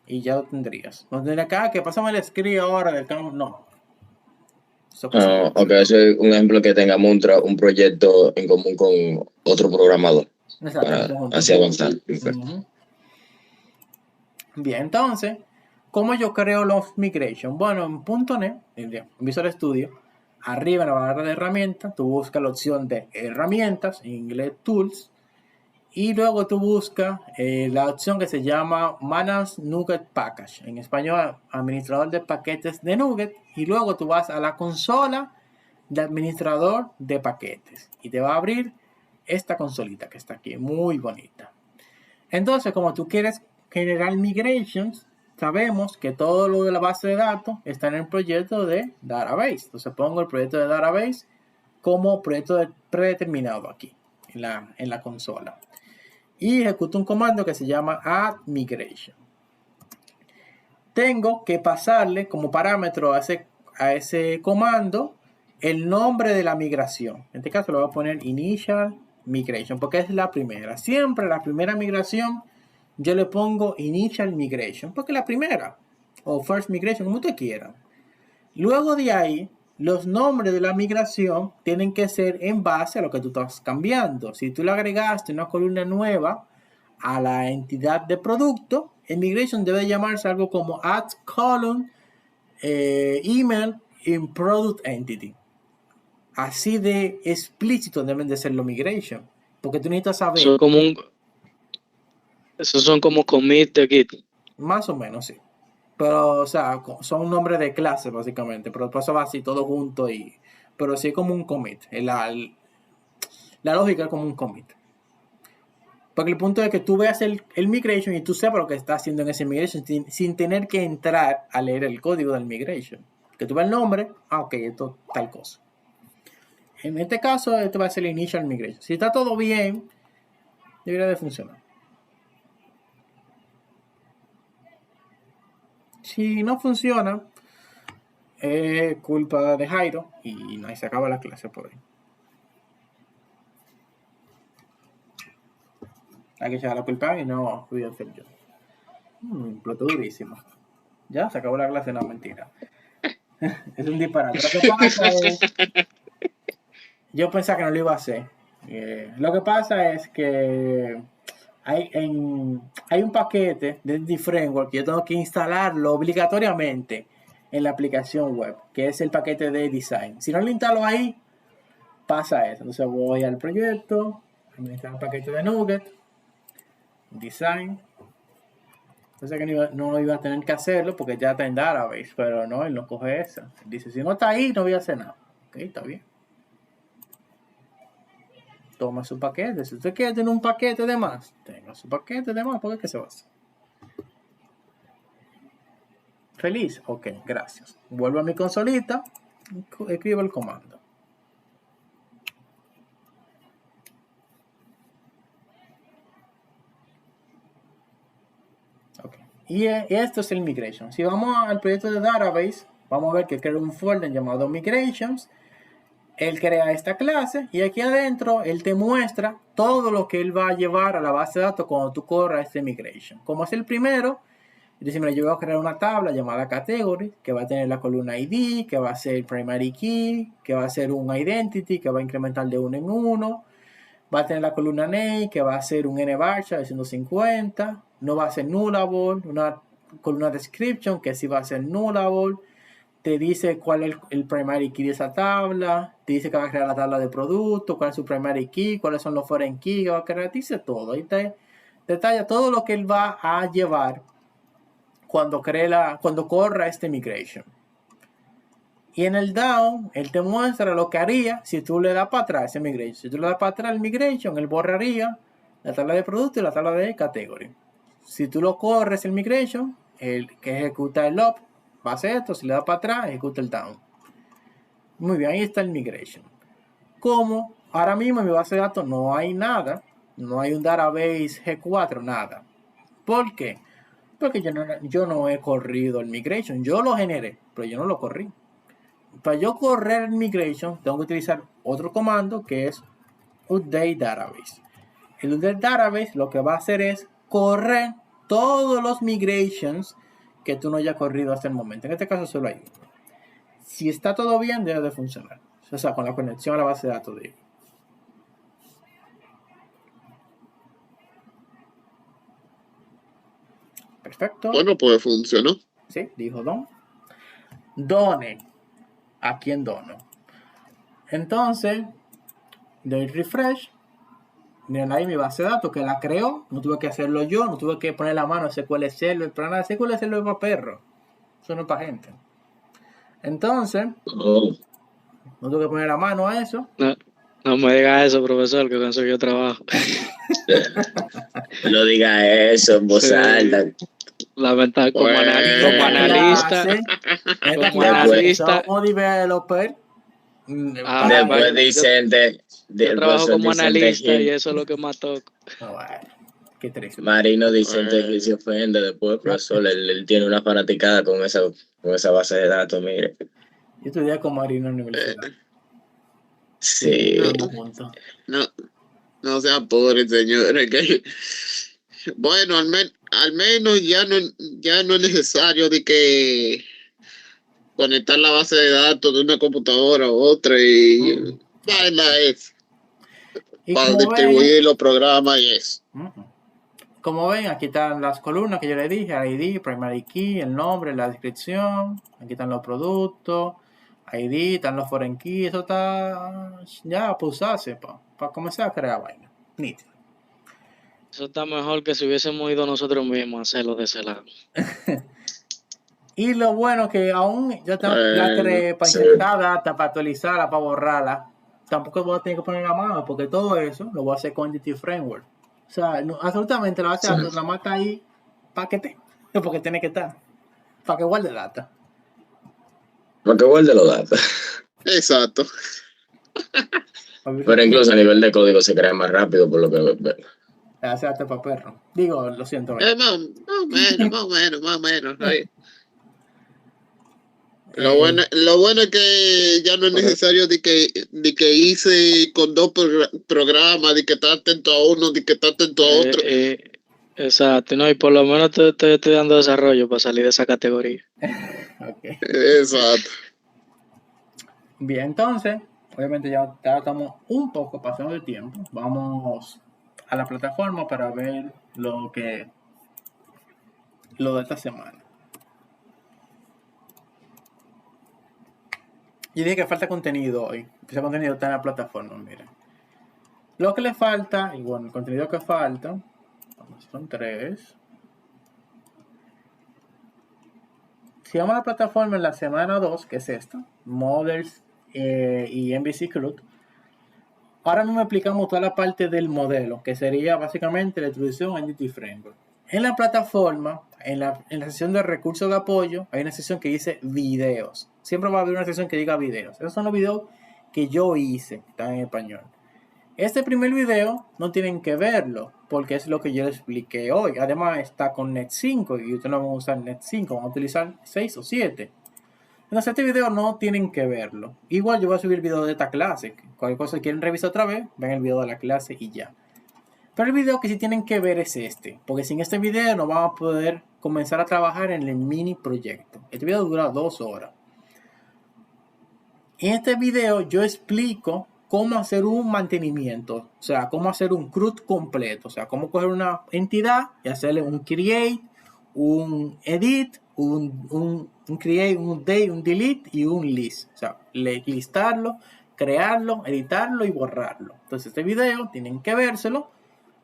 Speaker 1: Y ya lo tendrías. No tendrías que pásame el script ahora del cambio. No.
Speaker 2: Ok, eso es un ejemplo que tengamos un proyecto en común con otro programador.
Speaker 1: Exacto,
Speaker 2: para así avanzar.
Speaker 1: Bien, entonces, ¿cómo yo creo los migrations? Bueno, en .NET, en Visual Studio, arriba en la barra de herramientas, tú buscas la opción de herramientas, en inglés Tools, y luego tú buscas la opción que se llama Manage NuGet Package, en español, administrador de paquetes de NuGet, y luego tú vas a la consola de administrador de paquetes, y te va a abrir esta consolita que está aquí, muy bonita. Entonces, como tú quieres generar migrations, sabemos que todo lo de la base de datos está en el proyecto de database. Entonces pongo el proyecto de database como proyecto predeterminado aquí en la consola. Y ejecuto un comando que se llama add migration. Tengo que pasarle como parámetro a ese comando el nombre de la migración. En este caso lo voy a poner initial migration porque es la primera. Siempre la primera migración yo le pongo initial migration porque es la primera. O first migration, como usted quiera. Luego de ahí, los nombres de la migración tienen que ser en base a lo que tú estás cambiando. Si tú le agregaste una columna nueva a la entidad de producto, el migration debe llamarse algo como add column email in product entity. Así de explícito deben de ser los migration. Porque tú necesitas saber.
Speaker 3: Esos son como commit de Git.
Speaker 1: Más o menos, sí. Pero, o sea, son nombres de clase, básicamente. Pero después eso va así todo junto. Pero sí es como un commit. La lógica es como un commit. Porque el punto es que tú veas el migration y tú sepas lo que está haciendo en ese migration sin tener que entrar a leer el código del migration. Que tú veas el nombre, ok, esto tal cosa. En este caso, este va a ser el initial migration. Si está todo bien, debería de funcionar. Si no funciona, es culpa de Jairo y no, se acaba la clase por ahí. Hay que echar la culpa y no voy a hacer yo. Explotó durísimo. Ya, se acabó la clase, no, mentira. Es un disparate. Lo que pasa es... Yo pensaba que no lo iba a hacer. Lo que pasa es que hay un paquete de D Framework que yo tengo que instalarlo obligatoriamente en la aplicación web, que es el paquete de design. Si no lo instalo ahí, pasa eso. Entonces voy al proyecto, administrar el paquete de NuGet, design. Entonces que no iba a tener que hacerlo porque ya está en database, pero no, él no coge eso. Dice, si no está ahí, no voy a hacer nada. Ok, está bien. toma su paquete. Si usted quiere tener un paquete de más, tenga su paquete de más, porque ¿qué se va a hacer? ¿Feliz? Ok, gracias. Vuelvo a mi consolita, escribo el comando. Okay. Y esto es el migration. Si vamos al proyecto de database, vamos a ver que crea un folder llamado migrations. Él crea esta clase y aquí adentro él te muestra todo lo que él va a llevar a la base de datos cuando tú corras este migration. Como es el primero, dice, mira, yo voy a crear una tabla llamada category que va a tener la columna ID, que va a ser primary key, que va a ser un identity, que va a incrementar de uno en uno. Va a tener la columna name, que va a ser un nvarchar de 150. No va a ser nullable. Una columna description, que sí va a ser nullable. Te dice cuál es el primary key de esa tabla. Te dice que va a crear la tabla de producto, cuál es su primary key, cuáles son los foreign keys que va a crear. Te dice todo. Ahí te detalla todo lo que él va a llevar cuando corra este migration. Y en el down, él te muestra lo que haría si tú le das para atrás ese migration. Si tú le das para atrás el migration, él borraría la tabla de producto y la tabla de category. Si tú lo corres el migration, el que ejecuta el up va a hacer esto. Si le das para atrás, ejecuta el down. Muy bien, ahí está el migration. Como ahora mismo en mi base de datos no hay nada, no hay un database G4, nada. ¿Por qué? Porque yo no he corrido el migration. Yo lo generé, pero yo no lo corrí. Para yo correr el migration, tengo que utilizar otro comando que es update database. El update database lo que va a hacer es correr todos los migrations que tú no hayas corrido hasta el momento. En este caso solo hay uno. Si está todo bien, debe de funcionar. O sea, con la conexión a la base de datos de ellos. Perfecto.
Speaker 4: Bueno, pues funcionó.
Speaker 1: Sí, dijo Don. Done. ¿A quién dono? Entonces, doy refresh. Miren ahí mi base de datos que la creó. No tuve que hacerlo yo. No tuve que poner la mano a SQL Server. Pero nada, SQL Server es para perro. Eso no es para gente. Entonces, no tuve que poner la mano a eso.
Speaker 3: No me diga eso, profesor, que consiguió trabajo.
Speaker 2: No diga eso en voz
Speaker 3: Sí.
Speaker 2: alta.
Speaker 3: Lamentablemente, como analista,
Speaker 1: Esta
Speaker 3: como
Speaker 1: clase
Speaker 3: analista,
Speaker 1: somos developer.
Speaker 2: Después Vicente,
Speaker 3: yo trabajo como analista y eso es lo que más toco.
Speaker 1: Bueno, qué triste.
Speaker 2: Marino Vicente Gil se ofende. Después, profesor, él tiene una fanaticada con esa base de datos, mire.
Speaker 1: Yo estudié con Marino en la universidad.
Speaker 2: Sí.
Speaker 4: No sea pobre, señores. Bueno, al menos ya no es necesario de que conectar la base de datos de una computadora a otra y vaina es
Speaker 1: Y
Speaker 4: para
Speaker 1: como
Speaker 4: distribuir
Speaker 1: ven,
Speaker 4: los programas y eso.
Speaker 1: como ven, aquí están las columnas que yo le dije, ID, primary key, el nombre, la descripción, aquí están los productos, ID, están los foreign keys, eso está ya para usarse, para comenzar a crear vaina. Nítido.
Speaker 3: Eso está mejor que si hubiésemos ido nosotros mismos a hacerlo de ese lado.
Speaker 1: Y lo bueno que aún yo la creé para insertar data, para actualizarla, para borrarla. Tampoco voy a tener que poner la mano, porque todo eso lo voy a hacer con Entity Framework. O sea, absolutamente la base de datos la mata ahí para que esté, porque tiene que estar, para que guarde data.
Speaker 2: Para que guarde los datos.
Speaker 4: Exacto.
Speaker 2: Pero incluso a nivel de código se crea más rápido, por lo que veo.
Speaker 1: La base de datos para perro. Digo, lo siento.
Speaker 4: Más o menos. Ahí. Lo bueno es que ya no es necesario de que hice con dos programas, de que estar atento a uno, de que estar atento a otro.
Speaker 3: Exacto, no, y por lo menos te estoy dando desarrollo para salir de esa categoría.
Speaker 1: Okay.
Speaker 4: Exacto.
Speaker 1: Bien, entonces, obviamente ya estamos un poco pasando de tiempo. Vamos a la plataforma para ver lo de esta semana. Yo dije que falta contenido hoy. Ese contenido está en la plataforma, miren. Lo que le falta, y bueno, el contenido que falta, son 3. Si vamos a la plataforma en la semana 2, que es esta, Models y MVC CRUD, ahora mismo explicamos toda la parte del modelo, que sería básicamente la introducción a Entity Framework. En la plataforma, en la sección de recursos de apoyo, hay una sección que dice videos. Siempre va a haber una sección que diga videos. Esos son los videos que yo hice, que están en español. Este primer video no tienen que verlo, porque es lo que yo les expliqué hoy. Además está con Net 5 y ustedes no van a usar Net 5, van a utilizar 6 o 7. Entonces este video no tienen que verlo. Igual yo voy a subir el video de esta clase. Cualquier cosa que quieren revisar otra vez, ven el video de la clase y ya. Pero el video que sí tienen que ver es este, porque sin este video no vamos a poder comenzar a trabajar en el mini proyecto. Este video dura 2 horas. En este video yo explico cómo hacer un mantenimiento, o sea, cómo hacer un CRUD completo, o sea, cómo coger una entidad y hacerle un create, un edit, un create, un update, un delete y un list. O sea, listarlo, crearlo, editarlo y borrarlo. Entonces este video tienen que vérselo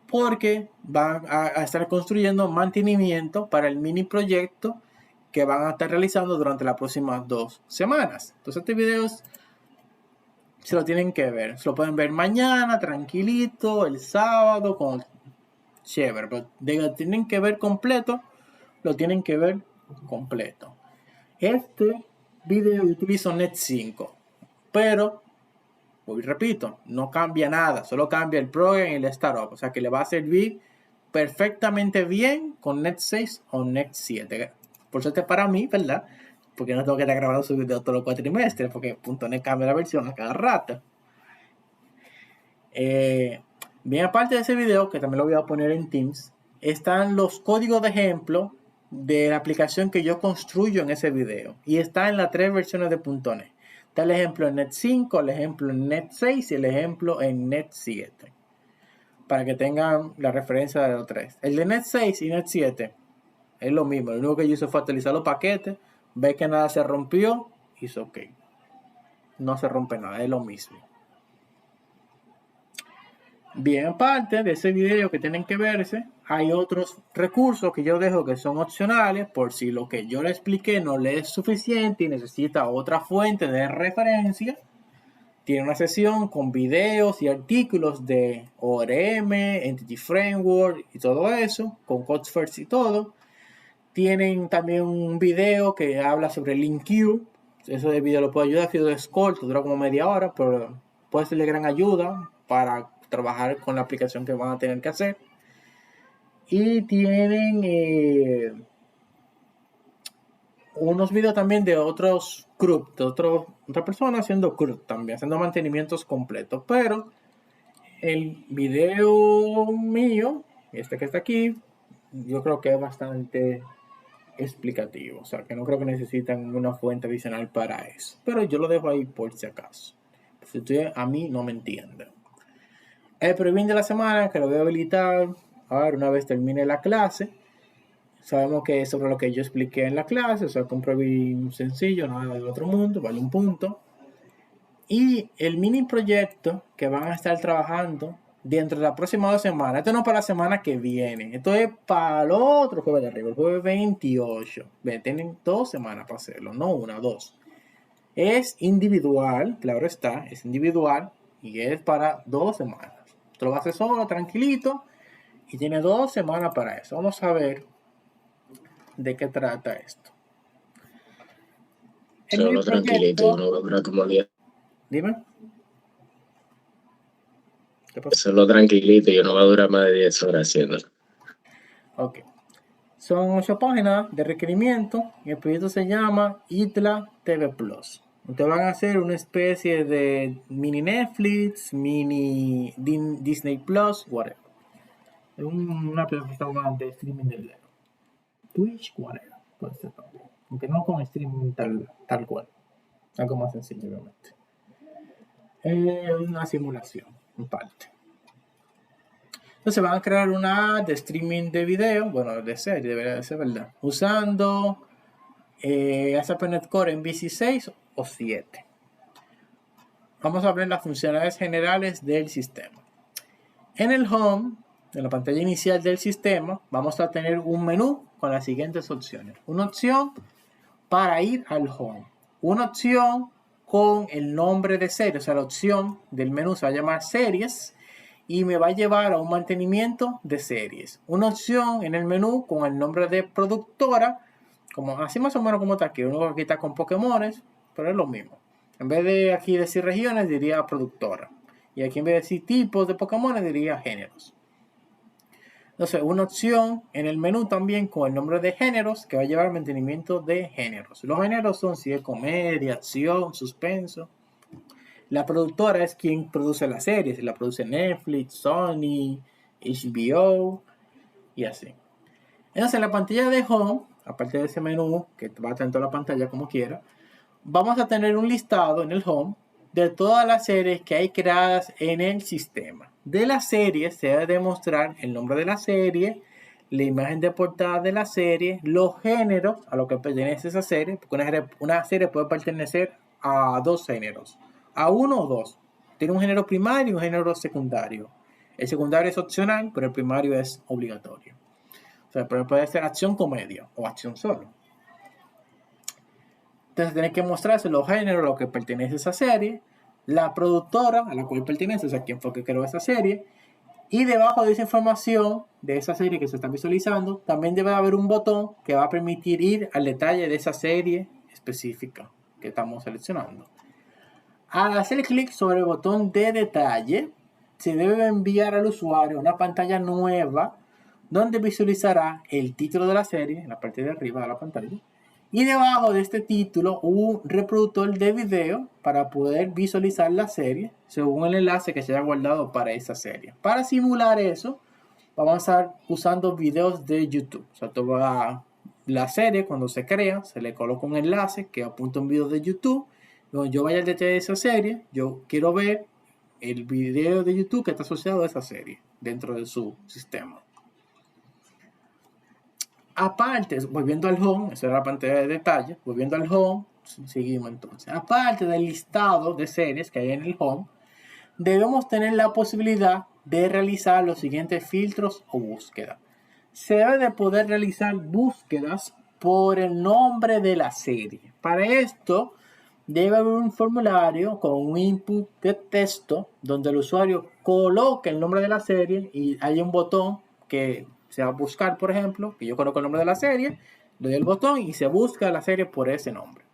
Speaker 1: porque van a estar construyendo mantenimiento para el mini proyecto que van a estar realizando durante las próximas 2 semanas. Entonces este video se lo tienen que ver. Se lo pueden ver mañana, tranquilito, el sábado, con chévere. Pero tienen que ver completo, lo tienen que ver completo. Este video yo utilizo Net 5, pero, hoy repito, no cambia nada, solo cambia el program y el startup. O sea que le va a servir perfectamente bien con Net 6 o Net 7. Por suerte para mí, ¿verdad? Porque no tengo que estar grabando su video todos los cuatrimestres, porque .NET cambia la versión a cada rato. Bien, aparte de ese video, que también lo voy a poner en Teams, están los códigos de ejemplo de la aplicación que yo construyo en ese video. Y está en las 3 versiones de .NET. Está el ejemplo en Net 5, el ejemplo en Net 6 y el ejemplo en Net 7. Para que tengan la referencia de los 3. El de Net 6 y Net 7 es lo mismo. Lo único que yo hice fue actualizar los paquetes. Ve que nada se rompió. Hizo ok. No se rompe nada. Es lo mismo. Bien, aparte de ese video que tienen que verse, hay otros recursos que yo dejo que son opcionales por si lo que yo le expliqué no le es suficiente y necesita otra fuente de referencia. Tiene una sesión con videos y artículos de ORM, Entity Framework y todo eso, con Codes First y todo. Tienen también un video que habla sobre LinkQ. Eso de video lo puede ayudar, video es corto, dura como media hora, pero puede ser de gran ayuda para trabajar con la aplicación que van a tener que hacer. Y tienen unos videos también de otros CRUD, de otra persona haciendo CRUD también, haciendo mantenimientos completos. Pero el video mío, este que está aquí, yo creo que es bastante explicativo, o sea que no creo que necesitan una fuente adicional para eso, pero yo lo dejo ahí por si acaso, si usted a mí no me entiende. El preview de la semana que lo voy a habilitar ahora una vez termine la clase. Sabemos que es sobre lo que yo expliqué en la clase, o sea que un preview sencillo, nada del otro mundo, vale un punto. Y el mini proyecto que van a estar trabajando dentro de las próximas 2 semanas. Esto no es para la semana que viene. Esto es para el otro jueves de arriba, el jueves 28. Tienen 2 semanas para hacerlo, no 1, 2. Es individual, claro está, es individual y es para 2 semanas. Esto lo va a hacer solo, tranquilito, y tiene 2 semanas para eso. Vamos a ver de qué trata esto.
Speaker 2: Solo tranquilito, no va a durar como 10.
Speaker 1: Dime.
Speaker 2: Solo tranquilito, yo no va a durar más de 10 horas haciéndolo.
Speaker 1: Ok. Son 8 páginas de requerimiento y el proyecto se llama ITLA TV Plus. Ustedes van a hacer una especie de mini Netflix, mini Disney Plus, whatever. Es una plataforma de streaming de video. Twitch, whatever. Puede ser también. Aunque no con streaming tal cual. Algo más sencillo, obviamente. Una simulación, en parte. Entonces van a crear una app de streaming de video, bueno, de serie, debería de ser verdad, usando ASP.NET Core en MVC 6 o 7. Vamos a ver las funcionalidades generales del sistema. En el home, en la pantalla inicial del sistema, vamos a tener un menú con las siguientes opciones. Una opción para ir al home. Una opción con el nombre de serie, o sea, la opción del menú se va a llamar series y me va a llevar a un mantenimiento de series. Una opción en el menú con el nombre de productora, como así más o menos como está aquí, uno aquí está con Pokémones, pero es lo mismo. En vez de aquí decir regiones, diría productora. Y aquí en vez de decir tipos de Pokémon, diría géneros. Entonces, una opción en el menú también con el nombre de géneros que va a llevar al mantenimiento de géneros. Los géneros son si es comedia, acción, suspenso. La productora es quien produce la serie. Si la produce Netflix, Sony, HBO y así. Entonces, en la pantalla de Home, aparte de ese menú que va a estar en toda la pantalla como quiera, vamos a tener un listado en el Home de todas las series que hay creadas en el sistema. De las series se debe demostrar el nombre de la serie, la imagen de portada de la serie, los géneros a los que pertenece esa serie, porque una serie puede pertenecer a dos géneros, a uno o dos. Tiene un género primario y un género secundario. El secundario es opcional, pero el primario es obligatorio. O sea, puede ser acción comedia o acción solo. Entonces tiene que mostrarse los géneros a los que pertenece esa serie, la productora a la cual pertenece, o sea, quién fue que creó esa serie, y debajo de esa información de esa serie que se está visualizando, también debe haber un botón que va a permitir ir al detalle de esa serie específica que estamos seleccionando. Al hacer clic sobre el botón de detalle, se debe enviar al usuario una pantalla nueva donde visualizará el título de la serie en la parte de arriba de la pantalla. Y debajo de este título un reproductor de video para poder visualizar la serie según el enlace que se haya guardado para esa serie. Para simular eso, vamos a estar usando videos de YouTube. O sea, toda la serie cuando se crea, se le coloca un enlace que apunta a un video de YouTube. Cuando yo vaya al detalle de esa serie, yo quiero ver el video de YouTube que está asociado a esa serie dentro de su sistema. Aparte, volviendo al home, esa era la pantalla de detalle, volviendo al home, seguimos entonces. Aparte del listado de series que hay en el home, debemos tener la posibilidad de realizar los siguientes filtros o búsquedas. Se debe de poder realizar búsquedas por el nombre de la serie. Para esto, debe haber un formulario con un input de texto donde el usuario coloque el nombre de la serie y hay un botón que se va a buscar, por ejemplo, que yo coloco el nombre de la serie, le doy el botón y se busca la serie por ese nombre.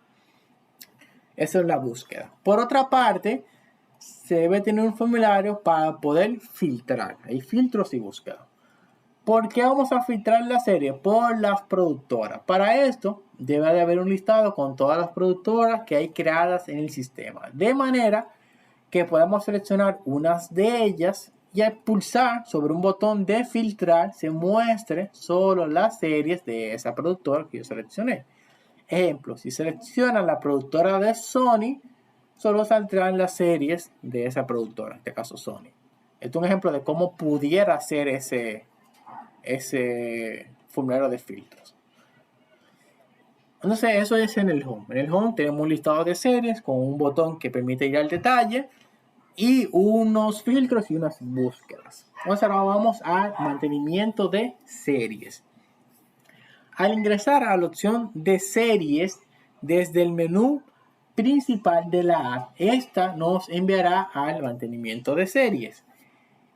Speaker 1: Esa es la búsqueda. Por otra parte, se debe tener un formulario para poder filtrar. Hay filtros y búsqueda. ¿Por qué vamos a filtrar la serie? Por las productoras. Para esto, debe de haber un listado con todas las productoras que hay creadas en el sistema. De manera que podamos seleccionar unas de ellas y al pulsar sobre un botón de filtrar se muestre solo las series de esa productora que yo seleccioné. Ejemplo, si seleccionan la productora de Sony, solo saldrán las series de esa productora, en este caso Sony. Esto es un ejemplo de cómo pudiera ser ese formulario de filtros. Entonces eso es en el home. En el home tenemos un listado de series con un botón que permite ir al detalle y unos filtros y unas búsquedas. Entonces ahora vamos al mantenimiento de series. Al ingresar a la opción de series desde el menú principal de la app, esta nos enviará al mantenimiento de series.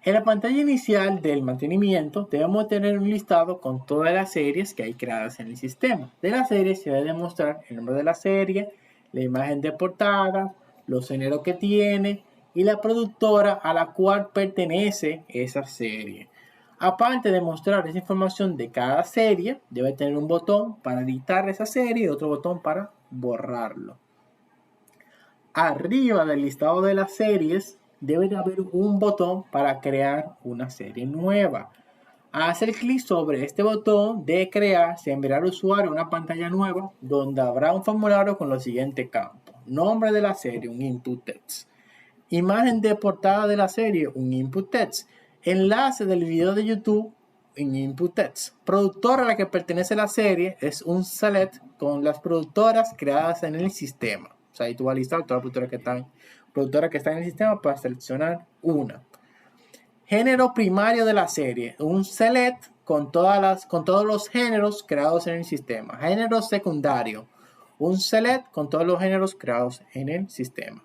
Speaker 1: En la pantalla inicial del mantenimiento debemos tener un listado con todas las series que hay creadas en el sistema. De la serie se debe demostrar el nombre de la serie, la imagen de portada, los géneros que tiene y la productora a la cual pertenece esa serie. Aparte de mostrar esa información de cada serie, debe tener un botón para editar esa serie y otro botón para borrarlo. Arriba del listado de las series debe de haber un botón para crear una serie nueva. Al hacer clic sobre este botón de crear, se enviará al usuario una pantalla nueva donde habrá un formulario con los siguientes campos. Nombre de la serie, un input text. Imagen de portada de la serie, un input text. Enlace del video de YouTube, un input text. Productora a la que pertenece la serie es un select con las productoras creadas en el sistema. O sea, ahí tú vas a listar todas las productoras que están en el sistema para seleccionar una. Género primario de la serie, un select con todos los géneros creados en el sistema. Género secundario, un select con todos los géneros creados en el sistema.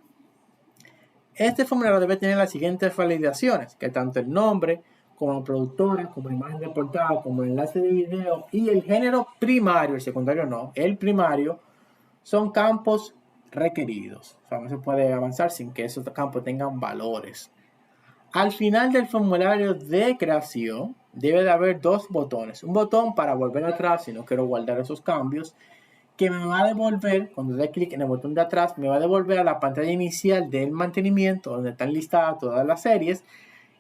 Speaker 1: Este formulario debe tener las siguientes validaciones, que tanto el nombre, como la productora, como la imagen de portada, como el enlace de video y el género primario, el secundario no, el primario, son campos requeridos. O sea, no se puede avanzar sin que esos campos tengan valores. Al final del formulario de creación debe de haber dos botones. Un botón para volver atrás si no quiero guardar esos cambios, que me va a devolver, cuando dé clic en el botón de atrás, me va a devolver a la pantalla inicial del mantenimiento donde están listadas todas las series,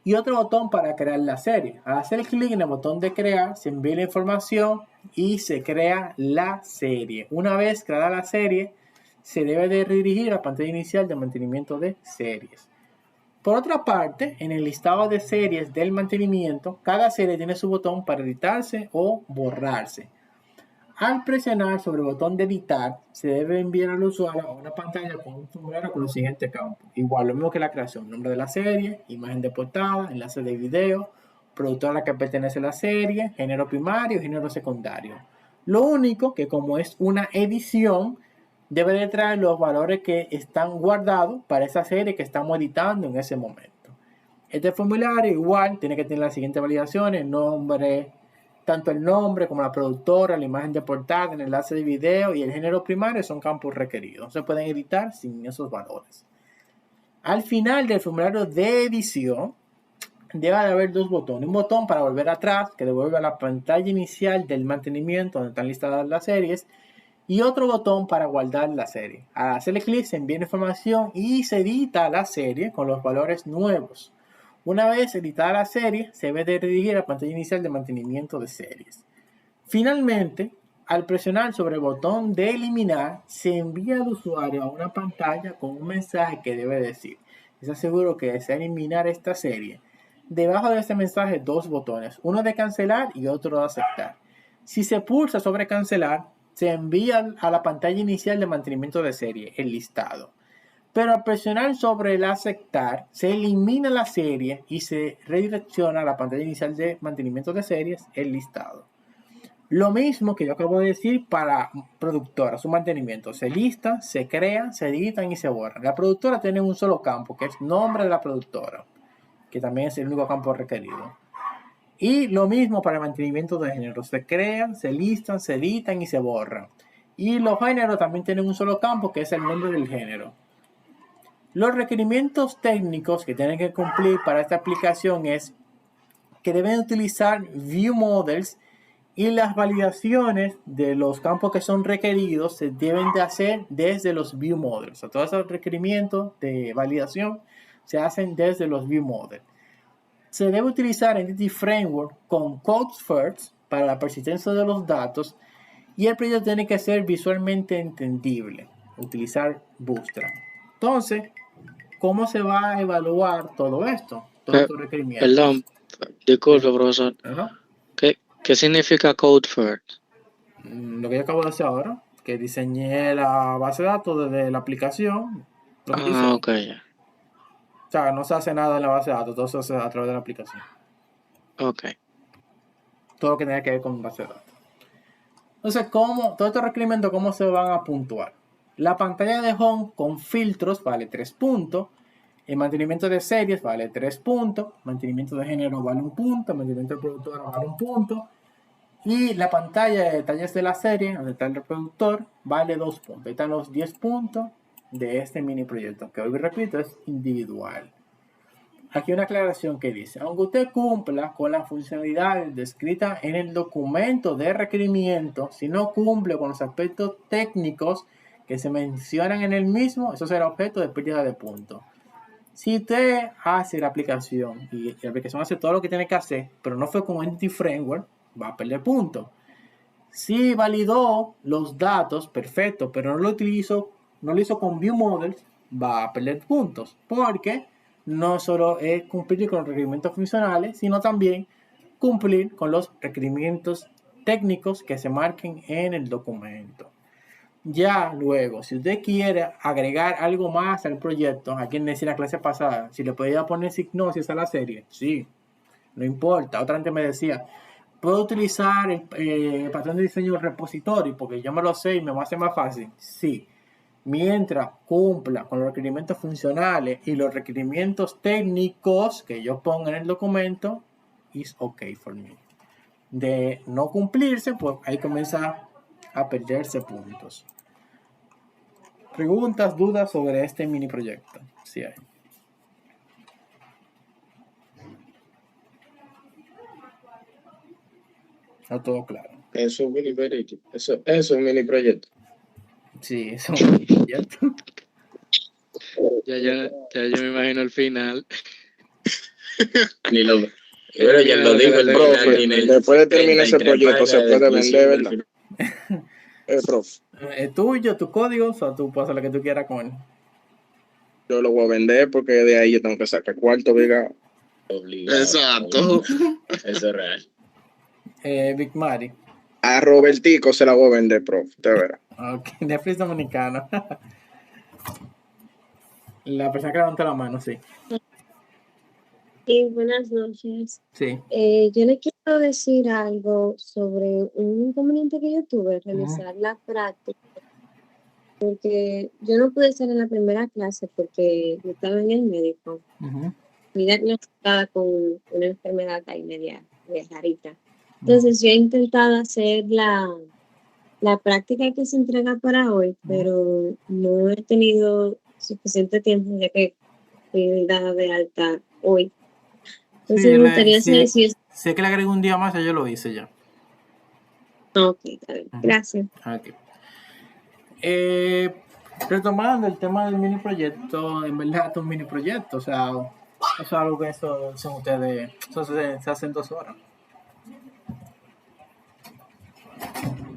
Speaker 1: y otro botón para crear la serie. Al hacer clic en el botón de crear, se envía la información y se crea la serie. Una vez creada la serie, se debe de redirigir a la pantalla inicial de mantenimiento de series. Por otra parte, en el listado de series del mantenimiento, cada serie tiene su botón para editarse o borrarse. Al presionar sobre el botón de editar, se debe enviar al usuario a una pantalla con un formulario con los siguientes campos. Igual, lo mismo que la creación: nombre de la serie, imagen de portada, enlace de video, productora a la que pertenece la serie, género primario y género secundario. Lo único que, como es una edición, debe de traer los valores que están guardados para esa serie que estamos editando en ese momento. Este formulario igual tiene que tener las siguientes validaciones: nombre, tanto el nombre como la productora, la imagen de portada, el enlace de video y el género primario son campos requeridos. No se pueden editar sin esos valores. Al final del formulario de edición debe de haber dos botones. Un botón para volver atrás, que devuelve a la pantalla inicial del mantenimiento donde están listadas las series, y otro botón para guardar la serie. Al hacerle clic se envía información y se edita la serie con los valores nuevos. Una vez editada la serie, se debe de redirigir a la pantalla inicial de mantenimiento de series. Finalmente, al presionar sobre el botón de eliminar, se envía al usuario a una pantalla con un mensaje que debe decir: ¿está seguro que desea eliminar esta serie? Debajo de este mensaje, dos botones, uno de cancelar y otro de aceptar. Si se pulsa sobre cancelar, se envía a la pantalla inicial de mantenimiento de serie, el listado. Pero al presionar sobre el aceptar, se elimina la serie y se redirecciona a la pantalla inicial de mantenimiento de series, el listado. Lo mismo que yo acabo de decir para productora, su mantenimiento. Se listan, se crean, se editan y se borran. La productora tiene un solo campo, que es nombre de la productora, que también es el único campo requerido. Y lo mismo para el mantenimiento de género. Se crean, se listan, se editan y se borran. Y los géneros también tienen un solo campo, que es el nombre del género. Los requerimientos técnicos que tienen que cumplir para esta aplicación es que deben utilizar View Models, y las validaciones de los campos que son requeridos se deben de hacer desde los View Models. O sea, todos esos requerimientos de validación se hacen desde los View Models. Se debe utilizar Entity Framework con Code First para la persistencia de los datos, y el proyecto tiene que ser visualmente entendible. Utilizar Bootstrap. Entonces, ¿cómo se va a evaluar todo esto? Todos estos requerimientos.
Speaker 3: Perdón, disculpe, profesor.
Speaker 1: Ajá.
Speaker 3: ¿Qué significa Code First?
Speaker 1: Lo que yo acabo de hacer ahora, que diseñé la base de datos desde la aplicación.
Speaker 3: Ok, ya.
Speaker 1: O sea, no se hace nada en la base de datos, todo se hace a través de la aplicación.
Speaker 3: Ok.
Speaker 1: Todo lo que tenga que ver con base de datos. Entonces, todos estos requerimientos, ¿cómo se van a puntuar? La pantalla de home con filtros vale 3 puntos. El mantenimiento de series vale 3 puntos. Mantenimiento de género vale 1 punto. Mantenimiento de productora vale 1 punto. Y la pantalla de detalles de la serie, donde está el reproductor, vale 2 puntos. Ahí están los 10 puntos de este mini proyecto, que hoy repito es individual. Aquí una aclaración que dice: aunque usted cumpla con la funcionalidad descrita en el documento de requerimiento, si no cumple con los aspectos técnicos que se mencionan en el mismo, eso será objeto de pérdida de puntos. Si usted hace la aplicación y la aplicación hace todo lo que tiene que hacer, pero no fue con Entity Framework, va a perder puntos. Si validó los datos, perfecto, pero no lo hizo con View Models, va a perder puntos, porque no solo es cumplir con los requerimientos funcionales, sino también cumplir con los requerimientos técnicos que se marquen en el documento. Ya luego, si usted quiere agregar algo más al proyecto, aquí en la clase pasada, si le podía poner Signosis a la serie, sí, no importa. Otra gente me decía, ¿puedo utilizar el patrón de diseño del repositorio porque yo me lo sé y me va a hacer más fácil? Sí. Mientras cumpla con los requerimientos funcionales y los requerimientos técnicos que yo ponga en el documento, is okay for me. De no cumplirse, pues ahí comienza a perderse puntos. Preguntas, dudas sobre este mini proyecto. Sí hay. Está todo claro.
Speaker 2: Eso es un mini proyecto. Eso es un mini proyecto.
Speaker 1: Sí, es un mini proyecto.
Speaker 3: Ya yo me imagino el final.
Speaker 2: Ni lo, pero ya lo dijo el
Speaker 3: Profe,
Speaker 2: final, tiene el
Speaker 5: Después de terminar ese
Speaker 2: 33
Speaker 5: proyecto se
Speaker 2: páginas de
Speaker 5: puede vender, ¿verdad?
Speaker 2: exposición.
Speaker 5: Profe,
Speaker 1: Es tuyo, tu código, o sea, tú puedes hacer lo que tú quieras con él.
Speaker 5: yo lo voy a vender porque de ahí yo tengo que sacar cuarto, diga.
Speaker 2: Obligado.
Speaker 4: Exacto.
Speaker 2: Eso es real.
Speaker 1: Big Mari.
Speaker 5: A Robertico se la voy a vender, profe, te verá.
Speaker 1: Ok, Netflix dominicano. La persona que levanta la mano, sí.
Speaker 6: Sí, buenas noches.
Speaker 1: Sí.
Speaker 6: Yo le quiero decir algo sobre un inconveniente que yo tuve al realizar la práctica, porque yo no pude estar en la primera clase porque yo estaba en el médico, fui diagnosticada con una enfermedad ahí media rarita. Entonces yo he intentado hacer la práctica que se entrega para hoy, pero no he tenido suficiente tiempo ya que fui dada de alta hoy. Entonces me gustaría saber si es...
Speaker 1: Sé que le agrego un día más, ya yo lo hice ya.
Speaker 6: Ok, está bien. Gracias.
Speaker 1: Okay. Retomando el tema del mini proyecto, en verdad es un mini proyecto, o sea, eso es algo que eso son ustedes, eso se hace en 2 horas.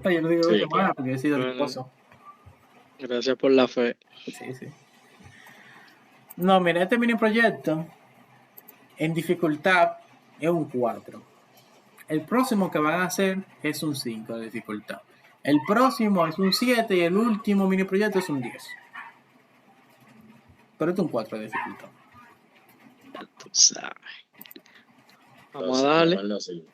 Speaker 1: Yo lo digo 2 semanas
Speaker 2: claro.
Speaker 1: porque he sido
Speaker 3: Bueno.
Speaker 1: esposo.
Speaker 3: Gracias por la fe.
Speaker 1: Sí. No, mira, este mini proyecto en dificultad es un 4. El próximo que van a hacer es un 5 de dificultad. El próximo es un 7 y el último mini proyecto es un 10. Pero es un 4 de dificultad.
Speaker 3: Tú sabes. Vamos
Speaker 2: No,
Speaker 3: a darle.
Speaker 2: no, sí.